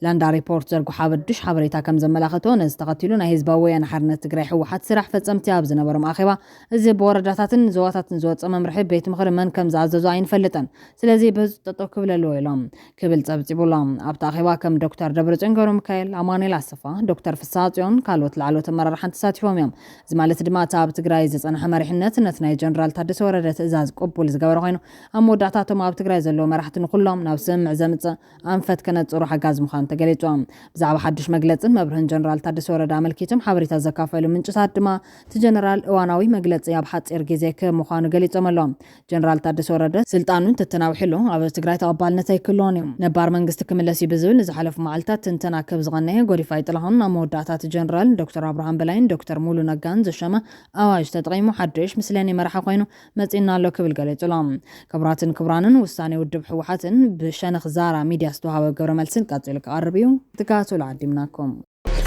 ላንዳ ሪፖርት ዘርጉሓ ብዱሽ ሓበሬታ ከም ዘመላኽቶ ነዚ ተኸቲሉ ናይ ህዝባዊ ወያነ ሓርነት ትግራይ ሕወሓት ስራሕ ፈጸምቲ ኣብ ዝነበሮም ኣኼባ እዚ ብወረዳታትን ዞባታትን ዝወፀ መምርሒ ቤት ምክሪ መን ከም ዝኣዘዙ ኣይንፈልጥን ስለዚ ብህዝቢ ጠጠው ክብል ኣለዎ ኢሎም ክብል ፀብፂቡሎም ኣብቲ ኣኼባ ከም ዶክተር ደብረፅዮን ገብረ ሚካኤል ኣማኑኤል ኣሰፋ ዶክተር ፍስሓ ጽዮን ካልኦት ላዕለዎት ኣመራርሓን ተሳቲፎም እዮም እዚ ማለት ድማ ኣብ ትግራይ ዝጸንሐ መሪሕነት ነቲ ናይ ጀነራል ታደሰ ወረደ ትእዛዝ ቅቡል ዝገበረ ኮይኑ ኣብ መወዳእታቶም ኣብ ትግራይ ዘለዎ መራሕቲ ንኩሎም ናብ ስምምዕ ዘምጽእ ኣንፈት ከነጽሩ ሓጋዝ ምዃኑ ተገሊጾም ብዛዕባ ሓድሽ መግለጽን መብርህን ጀነራል ታደሰ ወረደ ኣመልኪቶም ሓበሬታ ዘካፈሉ ምንጭታት ድማ እቲ ጀነራል እዋናዊ መግለጺ ኣብ ሓጺር ግዜ ከምዃኑ ገሊጾም ኣሎም ጀነራል ታደሰ ወረደ ስልጣኑን ተተናዊሕሉ ኣብ ትግራይ ተቐባልነት ኣይክህልዎን እዩ ነባር መንግስቲ ክምለስ ብዝብል ዝሓለፉ መዓልታት ትንተና ከብ ዝቐነየ ጎዲፋይ ጥላሁን ኣብ መወዳእታት ጀነራል ዶክተር አብርሃም በላይን ዶክተር ሙሉ ነጋን ዘሸመ ኣዋጅ ተጠቂሙ ሓድሽ ምስለኔ መራሓ ኮይኑ መጺና ኣሎ ክብል ገሊጹሎም ክቡራትን ክቡራንን ውሳኔ ውድብ ሕወሓትን ብሸነኽ ዛራ ሚድያ ዝተዋሃበ ገብረ መልስን ቀፂሉ ክቐርብ እዩ ትካትሉ ዓዲምናኩም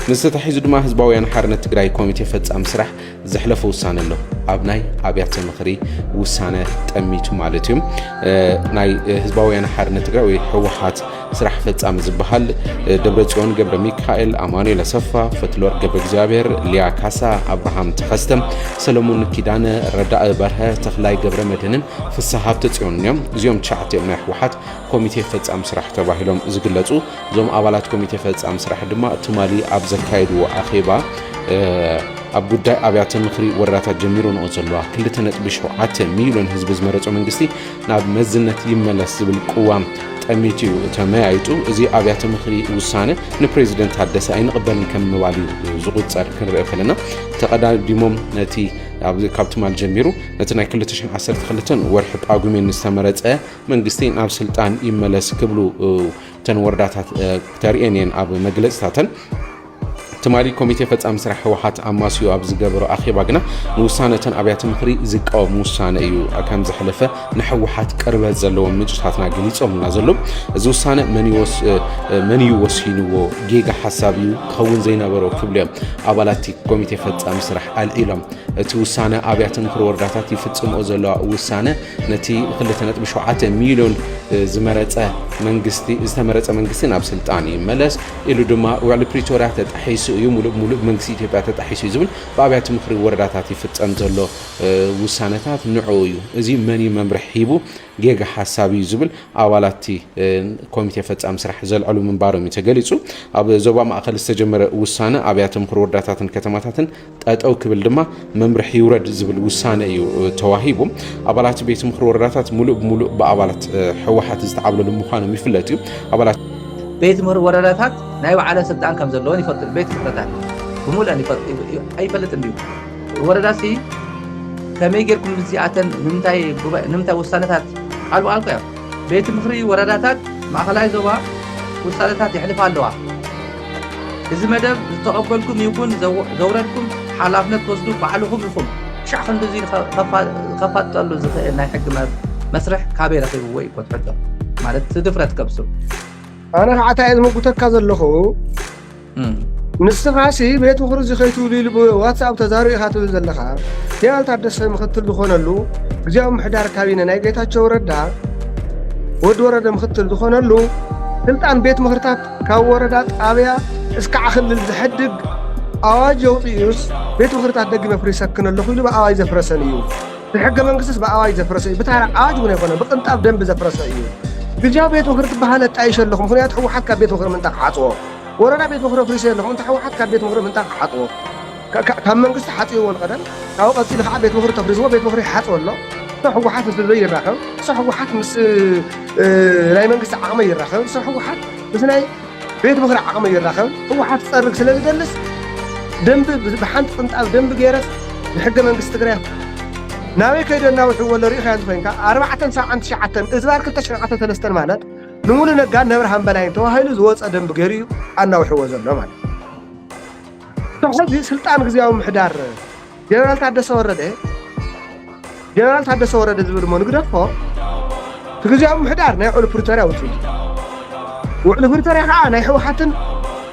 ንስተታሒዙ ድማ ህዝባዊ ወያነ ሓርነት ትግራይ ኮሚቴ ፈጻሚ ስራሕ ዘሕለፈ ውሳነ ኣሎ ኣብ ናይ ኣብያተ ምክሪ ውሳነ ጠሚቱ ማለት እዩ ናይ ህዝባዊ ወያነ ሓርነት ትግራይ ወይ ሕወሓት ስራሕ ፈጻሚ ዝበሃል ደብረጽዮን ገብረ ሚካኤል ኣማኑኤል ኣሰፋ ፈትለወርቅ ገብረ እግዚአብሔር ሊያ ካሳ አብርሃም ተኸስተ ሰለሞን ኪዳነ ረዳእ በርሀ ተኽላይ ገብረ መድህንን ፍስሓ ሃብተጽዮን እዮም እዚኦም ትሽዓተ ናይ ሕወሓት ኮሚቴ ፈጻሚ ስራሕ ተባሂሎም ዝግለጹ እዞም ኣባላት ኮሚቴ ፈጻሚ ስራሕ ድማ ትማሊ ኣብ ዘካይድዎ ኣኼባ ኣብ ጉዳይ ኣብያተ ምክሪ ወረዳታት ጀሚሩ ንኦ ዘለዋ 2.7 ሚልዮን ህዝቢ ዝመረጾ መንግስቲ ናብ መዝነት ይመለስ ዝብል ቅዋም ጠሚቱ ተመያይጡ እዚ ኣብያተ ምክሪ ውሳነ ንፕሬዚደንት ታደሰ ኣይንቕበልን ከም ምባል ዝቁፀር ክንርኢ ከለና ተቀዳዲሞም ነቲ ካብቲ ማል ጀሚሩ ነቲ ናይ 2012 ወርሒ ጳጉሜን ዝተመረፀ መንግስቲ ናብ ስልጣን ይመለስ ክብሉ ተን ወረዳታት ተርእየን ኣብ መግለጽታተን ትማሊ ኮሚቴ ፈጻሚ ስራሕ ህወሓት ኣማስዩ ኣብ ዝገበሮ ኣኼባ ግና ንውሳነተን ኣብያተ ምክሪ ዝቃወም ውሳነ እዩ ከም ዝሕለፈ ንህወሓት ቅርበት ዘለዎም ምንጭታትና ገሊፆምና ዘሎ እዚ ውሳነ መን ይወሲንዎ ጌጋ ሓሳብ እዩ ክኸውን ዘይነበሮ ክብሉ እዮም ኣባላት ኮሚቴ ፈጻሚ ስራሕ ኣልዒሎም እቲ ውሳነ ኣብያተ ምክሪ ወረዳታት ይፍጽምኦ ዘለዋ ውሳነ ነቲ 2.7 ሚሊዮን ዝተመረፀ መንግስቲ ናብ ስልጣን ይመለስ ኢሉ ድማ ውዕሊ ፕሪቶሪያ ተጣሒሱ እዩ ሙሉእ መንግስቲ ኢትዮጵያ ተጣሒሱ እዩ ዝብል ብኣብያተ ምክሪ ወረዳታት ይፍጸም ዘሎ ውሳነታት ንዑ እዩ እዚ መን መምርሒ ሂቡ ጌጋ ሓሳብ እዩ ዝብል ኣባላት ኮሚቴ ፈጻሚ ስራሕ ዘልዕሉ ምንባሮም ተገሊጹ ኣብ ዞባ ማእከል ዝተጀመረ ውሳነ ኣብያተ ምክሪ ወረዳታትን ከተማታትን ጠጠው ክብል ድማ መምርሒ ይውረድ ዝብል ውሳነ እዩ ተዋሂቡ ኣባላት ቤት ምክሪ ወረዳታት ሙሉእ ብኣባላት ህወሓት ዝተዓብለሉ ምዃኖም ይፍለጥ እዩ ኣባላት ቤት ምክሪ ወረዳታት ናይ ባዕለ ስልጣን ከም ዘለዎን ይፈልጥ ቤት ምክሪታት ብሙሉእ ኣይፈልጥ እንዲሁ ወረዳሲ ከመይ ጌርኩም እዚኣተን ንምንታይ ውሳነታት ኣልቆ ቤት ምክሪ ወረዳታት ማእከላይ ዞባ ውሳነታት ይሕልፋ ኣለዋ እዚ መደብ ዝተቐበልኩም ይኩን ዘውረድኩም ሓላፍነት ትወስዱ ባዕልኩም ኢኹም ክሻዕ ክንዲ ከፋጠሉ ዝኽእል ናይ ሕጊ መስርሕ ካበይ ረኺብዎ ይኮትሕቶ ማለት ትድፍረት ከብሱ ኣነ ከዓ ዝመጉተካ ዘለኹ ንስኻሲ ቤት ምክሪ ዝኸይትውሉ ኢሉ ዋትስኣፕ ተዛሪኡ ኢኻ ትብል ዘለኻ ጀነራል ታደሰ ምክትል ዝኾነሉ ግዜያዊ ምሕዳር ካቢነ ናይ ጌታቸው ረዳ ወዲ ወረዳ ምክትል ዝኾነሉ ስልጣን ቤት ምክርታት ካብ ወረዳ ጣብያ እስካዕ ክልል ዝሕድግ ኣዋጅ የውፅኡስ ቤት ምክርታት ደጊ መፍሪ ይሰክን ኣለኹ ኢሉ ብኣዋጅ ዘፍረሰን እዩ ብሕገ መንግስትስ ብኣዋጅ ዘፍረሰ እዩ ብታሪክ ኣዋጅ እውን ኣይኮነ ብቅንጣብ ደንቢ ዘፍረሰ እዩ ግዜያዊ ቤት ምክሪ ትበሃል ጣይሽ ኣለኹ ምክንያቱ ህወሓት ካብ ቤት ምክሪ ምንጣቅ ሓፅዎ ወረዳ ቤት ምክሪ ፍሪሰ ኣለኹ እንታይ ህወሓት ካብ ቤት ምክሪ ምንጣቅ ሓፅዎ ካብ መንግስቲ ሓፅዎ ንቀደም ካብኡ ቀፂሉ ከዓ ቤት ምክሪ ተፍሪስዎ ቤት ምክሪ ሓፅዎ ኣሎ ህወሓት ምስ ህዝቢ ይራኸብ ህወሓት ምስ ናይ መንግስቲ ዓቕሚ ይራኸብ ህወሓት ምስ ናይ ቤት ምክሪ ዓቕሚ ይራኸብ ህወሓት ፀርግ ስለ ዝደልስ ደንቢ ብሓንቲ ቅንጣብ ደንቢ ገይረስ ንሕገ መንግስቲ ትግራይ ናበይ ከይደና ውሕዎ ለሪኢኻ እንትኮንካ 479 እዝባር 2013 ማለት ንሙሉ ነጋ ነብርሃን በላይን ተዋሂሉ ዝወፀ ደንቢ ገይሩ እዩ ኣናውሕዎ ዘሎ ማለት ስለዚ ስልጣን ግዜያዊ ምሕዳር ጀነራል ታደሰ ወረደ ዝብል ሞ ንግደፎ ግዜያዊ ምሕዳር ናይ ውዕሊ ፕሪቶሪያ ውፅኢት ውዕሊ ፕሪቶሪያ ከዓ ናይ ህወሓትን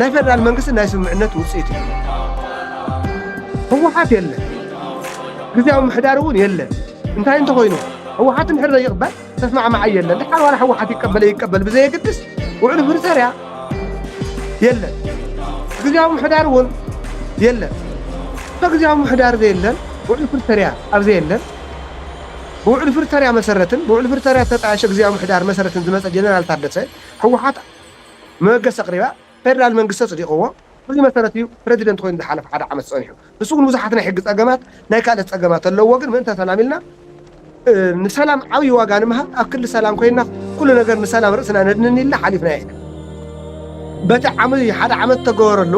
ናይ ፌደራል መንግስቲ ናይ ስምምዕነት ውፅኢት እዩ ህወሓት የለን ግዜያዊ ምሕዳር እውን የለን እንታይ እንተኮይኑ ህወሓት እንድሕር ዘይቕበል ተስማዕማዕ የለን ድሓር ዋላ ህወሓት ይቀበል ብዘየግድስ ውዕሊ ፕሪቶሪያ የለን ግዜያዊ ምሕዳር እውን የለን ግዜያዊ ምሕዳር ዘየለን ውዕሊ ፕሪቶሪያ ኣብዘ የለን ብውዕሊ ፕሪቶሪያ መሰረትን ብውዕሊ ፕሪቶሪያ ተጣየሸ ግዜያዊ ምሕዳር መሰረትን ዝመፀ ጀነራል ታደሰ ህወሓት መገስ ኣቕሪባ ፌደራል መንግስቲ ፀዲቕዎ ብዙ መሰረት እዩ ፕሬዚደንት ኮይኑ ዝሓለፈ ሓደ ዓመት ፀኒሑ ንሱ እውን ብዙሓት ናይ ሕጊ ፀገማት ናይ ካልኦት ፀገማት ኣለዎ ግን ምእንተ ሰላም ኢልና ንሰላም ዓብዪ ዋጋ ንምሃብ ኣብ ክልል ሰላም ኮይና ኩሉ ነገር ንሰላም ርእስና ነድንን ኢልና ሓሊፍና ኢና በቲ ሓደ ዓመት ተገበረሉ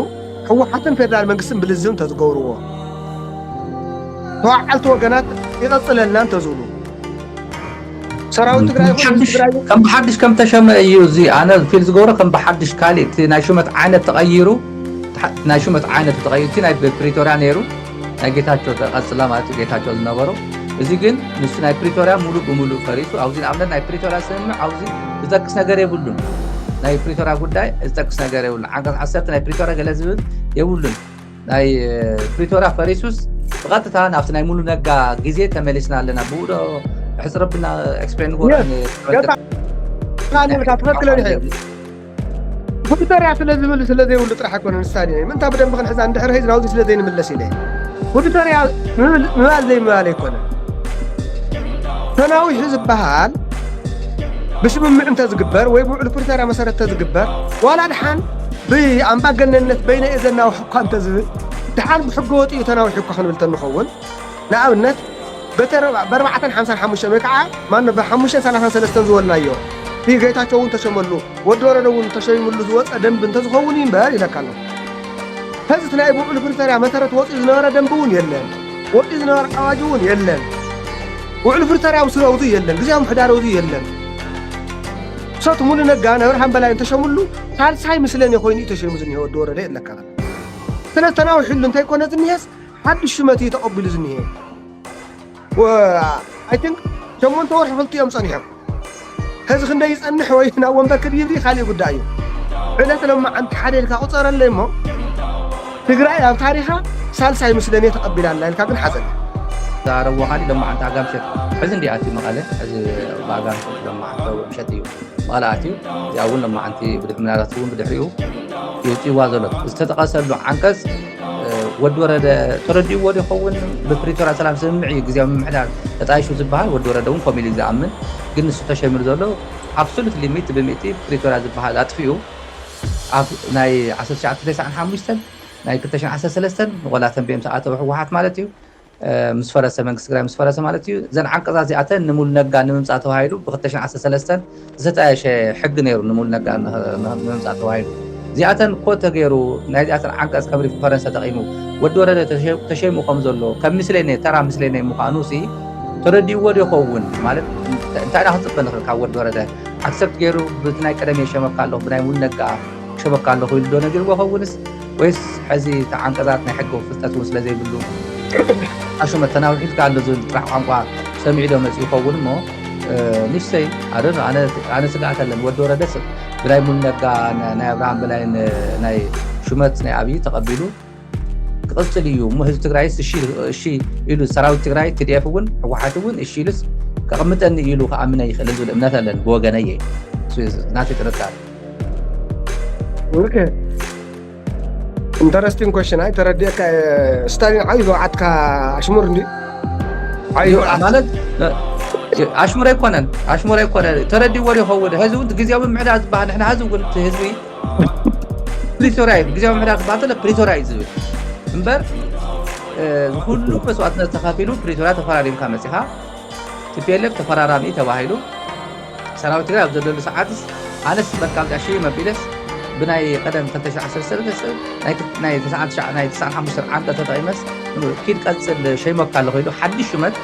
ህወሓትን ፌደራል መንግስትን ብልዝም ተዝገብርዎ ተዋዓልቲ ወገናት ይቐፅለልና እንተዝብሉ ሰራዊት ትግራይ ከም ብሓድሽ ከም ተሸመ እዩ እዚ ኣነ ፊል ዝገብሮ ከም ብሓድሽ ካሊእ እቲ ናይ ሹመት ዓይነት ተቐይሩ ናይ ሹመት ዓይነት ተቐይሩ እቲ ናይ ፕሪቶሪያ ነይሩ ናይ ጌታቸው ተቐፅላ ማለት ጌታቸው ዝነበሩ እዚ ግን ንሱ ናይ ፕሪቶሪያ ሙሉእ ብሙሉእ ፈሪሱ ኣብዚ ንኣብነት ናይ ፕሪቶሪያ ስምምዕ ኣብዚ ዝጠቅስ ነገር የብሉን ናይ ፕሪቶሪያ ጉዳይ ዝጠቅስ ነገር የብሉን ዓንቀጽ 10 ናይ ፕሪቶሪያ ገለ ዝብል የብሉን ናይ ፕሪቶሪያ ፈሪሱስ ብቐጥታ ናብቲ ናይ ሙሉእ ነጋ ግዜ ተመሊስና ኣለና ብኡዶ ሕፅረብና ኤክስፕሌን ጎራን ፕሪቶሪያ ስለዝብል ስለዘይብሉ ጥራሕ ኣይኮነን ንሳኒ ምንታይ ብደንቢ ክንሕዛ እንድሕር ሒዝና ኣብዚ ስለዘይንምለስ ኢለ ፕሪቶሪያ ምባል ዘይምባል ኣይኮነን ተናዊሑ ዝበሃል ብስምምዕ እንተዝግበር ወይ ብውዕሊ ፕሪቶሪያ መሰረት ተዝግበር ዋላ ድሓን ብኣምባገነንነት በይነ እዘናዊ ሕኳ እንተዝብል ድሓን ብሕገ ወፂኡ ተናዊሑ እኳ ክንብል ተንኸውን ንኣብነት ብ455 ወይ ከዓ ብ533 ዝወልናዮ እቲ ጌታቸው እውን ተሸመሉ ወዲ ወረዳ እውን ተሸይሙሉ ዝወፀ ደንቢ እንተዝኸውን ይምበር ኢለካ ኣሎ ሕዚ እቲ ናይ ብውዕሊ ፕሪቶሪያ መሰረት ወፂኡ ዝነበረ ደንቢ እውን የለን ወፂኡ ዝነበረ ኣዋጅ እውን የለን ውዕሊ ፕሪቶሪያ ውስጥ ውዙ የለን ግዜያዊ ምሕዳር ውዙ የለን ሰት ሙሉ ነጋ ነብርሃን በላይ እንተሸሙሉ ሳልሳይ ምስለን የኮይኑ ተሸይሙ ዝኒሄ ወዲ ወረዳ የለካ سنة تناوي حلو انت يكون الناس حد الشماتي تقبل زنيه و I think شمون تور حفلت يوم صنيعه هذا خلنا يسألني حوينا ومبكر يبري خالي قدايو علة لما أنت حريلك أصار اللي ما تقرأي أب تاريخها سالساي مسلمية تقبل الله الكابن حسن تعرفوا حالي لما أنت عقام شت حزن دي أتي مقالة حزن بعقام لما أنت مشتيو مقالة أتيو دي أول لما أنت بدك من الرسول بدحيو يوتي وازلت استتقاسل له عنكس ودورة تردي ودي خون ببريتورا سلام سمعي جزيا من محدار تتعيشوا زبها ودورة دون فاميلي زعمن قلنا ستاشي مرزولو absolute limit بميتي بريتورا زبها لا تفيو ناي عسل شعب تليس عن حاموستن ناي كتشان عسل سلستن ولا تنبيهم ساعته وحوحات مالتيو مسفرسة منكس قراي مسفرسة مالتيو زين عن قصاصي أتن نمول نقا نممساته هايلو بكتشان عسل سلستن زتايش حق نيرو نمول نقا نممساته هايلو زياتن كوتا غيرو نايزاتن عنقاس كبري فرنسا تقيمو ودوره تشيمو خمزلو كم مثليني ترى مثليني مخانوسي تردي ودي خون مالت انت انا حسب نخل كاود دوره اكسبت غيرو بتناي قدمي شمكالو بناي ونقا شبكالو خيل دو نغير وخونس ويس حزي تعنقزات ناي حقو فستاتو سلازي بلو اشو متناول حيل قالو زول راح عنقا سمعي دو مسي خون مو نفسي انا سقعت لهم ودوره دس براي منقا ناي ابراهام بلاين ناي شمت ناي ابي تقبلوا قصد اليوم مو هز تግራይ እሺ ኢሉ ሰራዊት ትግራይ TDF ውን ህወሓት ውን እሺ ኢሉስ ከቀምጠን ኢሉ ከአምነ ይخل ዝል እምነት አለን በወገነየ ናት ተረጣ ኦኬ ኢንተረስቲንግ ኩዌስችን አይ ተረዲካ ስታሊን አይዞ አትካ አሽሙር እንዲ አይዞ ማለት አሽሙር አይኮነን ተረዲ ወሪ ሆወደ ህዝቡ ግዚያዊ ምዕዳዝ ባህ ንሕና ህዝቡ ህዝቢ ፕሪቶሪያ ግዚያዊ ምዕዳዝ ባተለ ፕሪቶሪያ ይዝብ እንበር ሁሉ መስዋዕትነት ተካፊሉ ፕሪቶሪያ ተፈራሪም ካመጽኻ TPLF ተፈራራሚ ተባሂሉ ሰራዊት ትግራይ ኣብ ዘለሉ ሰዓት አነስ በቃም ዳሺ መቢለስ ብናይ ቀደም 2013 ናይ 95 ዓመት ተጠይመስ ኪድ ቀጽል ሸይመካ ኣሎ ኮይኑ ሓድሽ ሹመት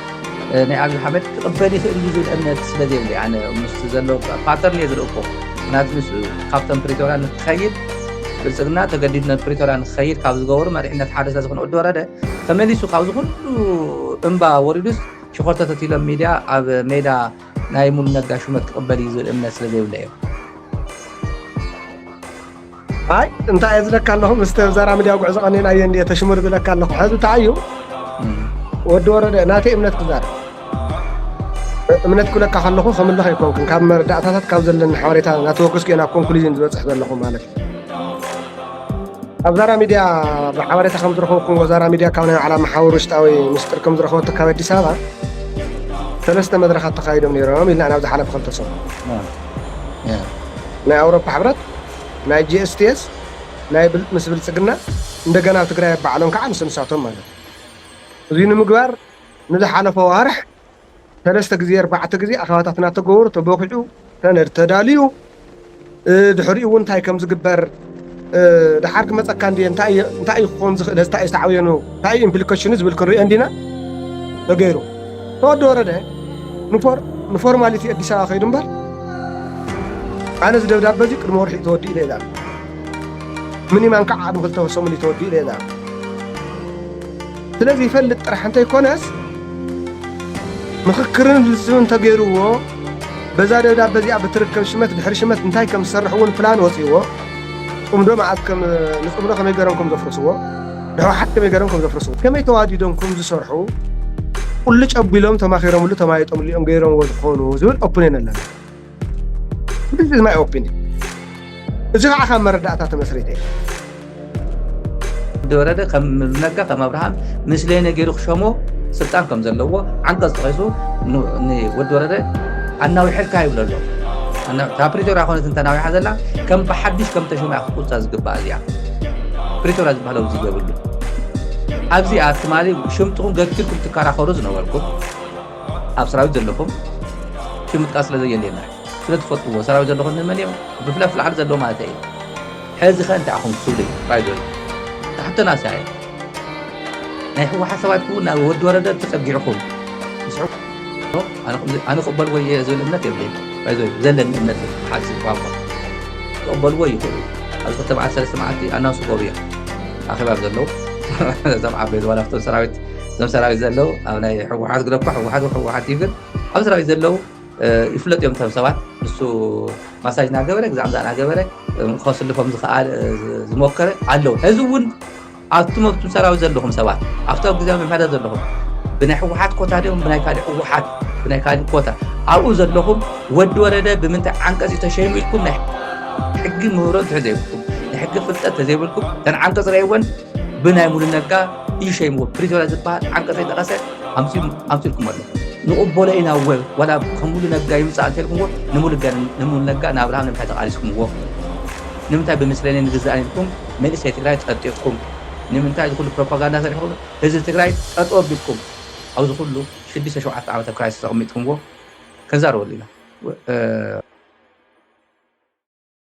ናይ አብይ አሕመድ ተቀበሊ ክእል ዝብል እምነት ስለዘይብለ يعني ምስ ዘሎ ፓተርን የዝርቆ ናት ምስ ካፕተን ፕሪቶሪያ ንትኸይድ ብልጽግና ተገዲድና ፕሪቶሪያ ንኸይድ ካብ ዝገበሩ መሪሕነት ሓደ ስለዝኾነ ወደወረደ ተመሊሱ ካብ ዝኩሉ እምባ ወሪዱስ ሽኾርተት ኢሎም ሚድያ ኣብ ሜዳ ናይ ሙሉ ነጋ ሹመት ተቀበሊ ዝብል እምነት ስለዘይብለ እዩ አይ እንታይ ዝለካ ኣለኹ ምስ ተዛራ ሚድያ ጉዕዞ ቀኒና የንዲ ተሽሙር ዝለካ ኣለኹ ሕዚ ታዩ ወደወረደ ናቴ እምነት ክዛር እምነት ኩለካ ከለኹ ከምልኽ ይኮንክን ካብ መረዳእታታት ካብ ዘለና ሓበሬታ ናተወክስ ገና ኮንክሉዥን ዝበፅሕ ዘለኹ ማለት ኣብ ዛራ ሚድያ ብሓበሬታ ከም ዝረኸብኩም ዛራ ሚድያ ካብ ናይ ባዕላ መሓወር ውሽጣዊ ምስጢር ከም ዝረኸበቶ ካብ ኣዲስ ኣበባ ሰለስተ መድረኻት ተኻይዶም ነይሮም ኢልና ናብ ዝሓለፈ ክልተ ሰሙ ናይ ኣውሮፓ ሕብረት ናይ GSTS ናይ ምስ ብልጽግና እንደገና ትግራይ ባዕሎም ከዓ ንስንሳቶም ማለት እዚ ንምግባር ንዝሓለፈ ዋርሕ ثلاث ጊዜ 4 ጊዜ ኣኻባታትና ተገበሩ ተበኺዑ ተነድ ተዳልዩ ድሕሪኡ እውን እንታይ ከም ዝግበር ድሓር ክመፀካ እንዲ እንታይ ይኾን ዝኽእል ህዝታይ ዝተዓብየኑ እንታይ ኢምፕሊኬሽን ዝብል ክንሪኦ እንዲና ተገይሩ ተወዲ ወረደ ንፎርማሊቲ ኣዲስ ኣበባ ከይዱ እምበር ኣነ ዝደብዳቤ እዚ ቅድሚ ወርሒ ተወዲኡ ኢለ እዛ ምኒማን ከዓ ዓድሚ ክልተ ሰሙን ተወዲኡ ኢለ እዛ ስለዚ ይፈልጥ ጥራሕ እንተይኮነስ ምክክርን ልዝብን ተገይሩዎ በዛ ደብዳቤ እዚኣ ብትርከብ ሽመት ድሕሪ ሽመት እንታይ ከም ዝሰርሕ እውን ፕላን ወፂዎ ቁምዶ መዓት ከም ንቁምዶ ከመይ ገይሮም ከም ዘፍርስዎ ድሕወሓት ከመይ ገይሮም ከም ዘፍርስዎ ከመይ ተዋዲዶም ከም ዝሰርሑ ኩሉ ጨቢሎም ተማኺሮምሉ ተማይጦምሉ እዮም ገይሮምዎ ዝኾኑ ዝብል ኦፒንየን ኣለና This is my opinion እዚ ከዓ ካብ መረዳእታ ተመስሪተ እዩ ደወረደ ከም ነጋ ከም አብርሃም ምስለነ ገይሩ ክሸሞ ስልጣን ከም ዘለዎ አንቀጽ ተቀይሱ ወዲ ወረደ አናዊ ሕልካ ይብለሎ አና ፕሪቶሪያ ኮነት እንተናዊ ሓዘላ ከም በሐዲስ ከም ተሾማ ቁጣ ዝግባእ እዚኣ ፕሪቶሪያ ዝበሃለው ዝገብሉ ኣብዚ ኣትማሊ ሽምጥኩም ገትልኩም ትከራኸሩ ዝነበርኩም ኣብ ሰራዊት ዘለኩም ሽምጥቃ ስለዘየለና ስለትፈጥዎ ሰራዊት ዘለኩም ንመን እዮም ብፍለፍል ዓድ ዘሎ ማለት እዩ ሕዚ ከ እንታይ ኣኹም ትብሉ ባይዶ حتى ناس هاي نحن حسابات كنا ود ورد تسجعكم أنا قبل ويا زول النت يبلي زل النت حاسس بابا قبل ويا هذا تبع 3 ساعات أنا صوبيا ኣኺባብ ዘለው እዞም ዓበይቲ ዋላፍቶም ሰራዊት እዞም ሰራዊት ዘለው ኣብ ናይ ሕወሓት ግለኳ ሕወሓት ይብል ኣብ ሰራዊት ዘለው ይፍለጥ እዮም እቶም ሰባት ንሱ ማሳጅ እናገበረ ግዛዕ ምዛእ እናገበረ ከስልፎም ዝኽኣል ዝሞከረ ኣለው ሕዚ እውን ኣብቶም ኣብቶም ሰራዊት ዘለኹም ሰባት ኣብቶም ግዜያዊ ምምሕዳር ዘለኹም ብናይ ሕወሓት ኮታ ድዮም ብናይ ካሊእ ሕወሓት ብናይ ካሊእ ኮታ ኣብኡ ዘለኹም ወዲ ወረደ ብምንታይ ዓንቀጽ ተሸይሙ ኢልኩም ናይ ሕጊ ምህሮ እንተዘይብልኩም ናይ ሕጊ ፍልጠት ተዘይብልኩም ተን ዓንቀጽ ረእይወን ብናይ ሙሉ ነጋ እዩ ሸይምዎ ፕሪቶሪያ ዝበሃል ዓንቀጽ ይጠቐሰ ኣምፂልኩም ኣሎ ንቕበሎ ኢና ወ ዋላ ከሙሉ ነጋ ይምፃእ እንተልኩምዎ ንሙሉ ነጋ ንኣብርሃም ንምንታይ ተቓሊስኩምዎ ንምንታይ ብምስለኒ ንግዛእ ኢልኩም መንእሰይ ትግራይ ጠጢቕኩም ንምንታይ ዝኩሉ ፕሮፓጋንዳ ሰሪሕኩም ህዝቢ ትግራይ ጠጥኦ ኣቢልኩም ኣብዚ ኩሉ 6-7 ዓመት ክራይሲስ ተቐሚጥኩምዎ ከንዛረበሉ ኢና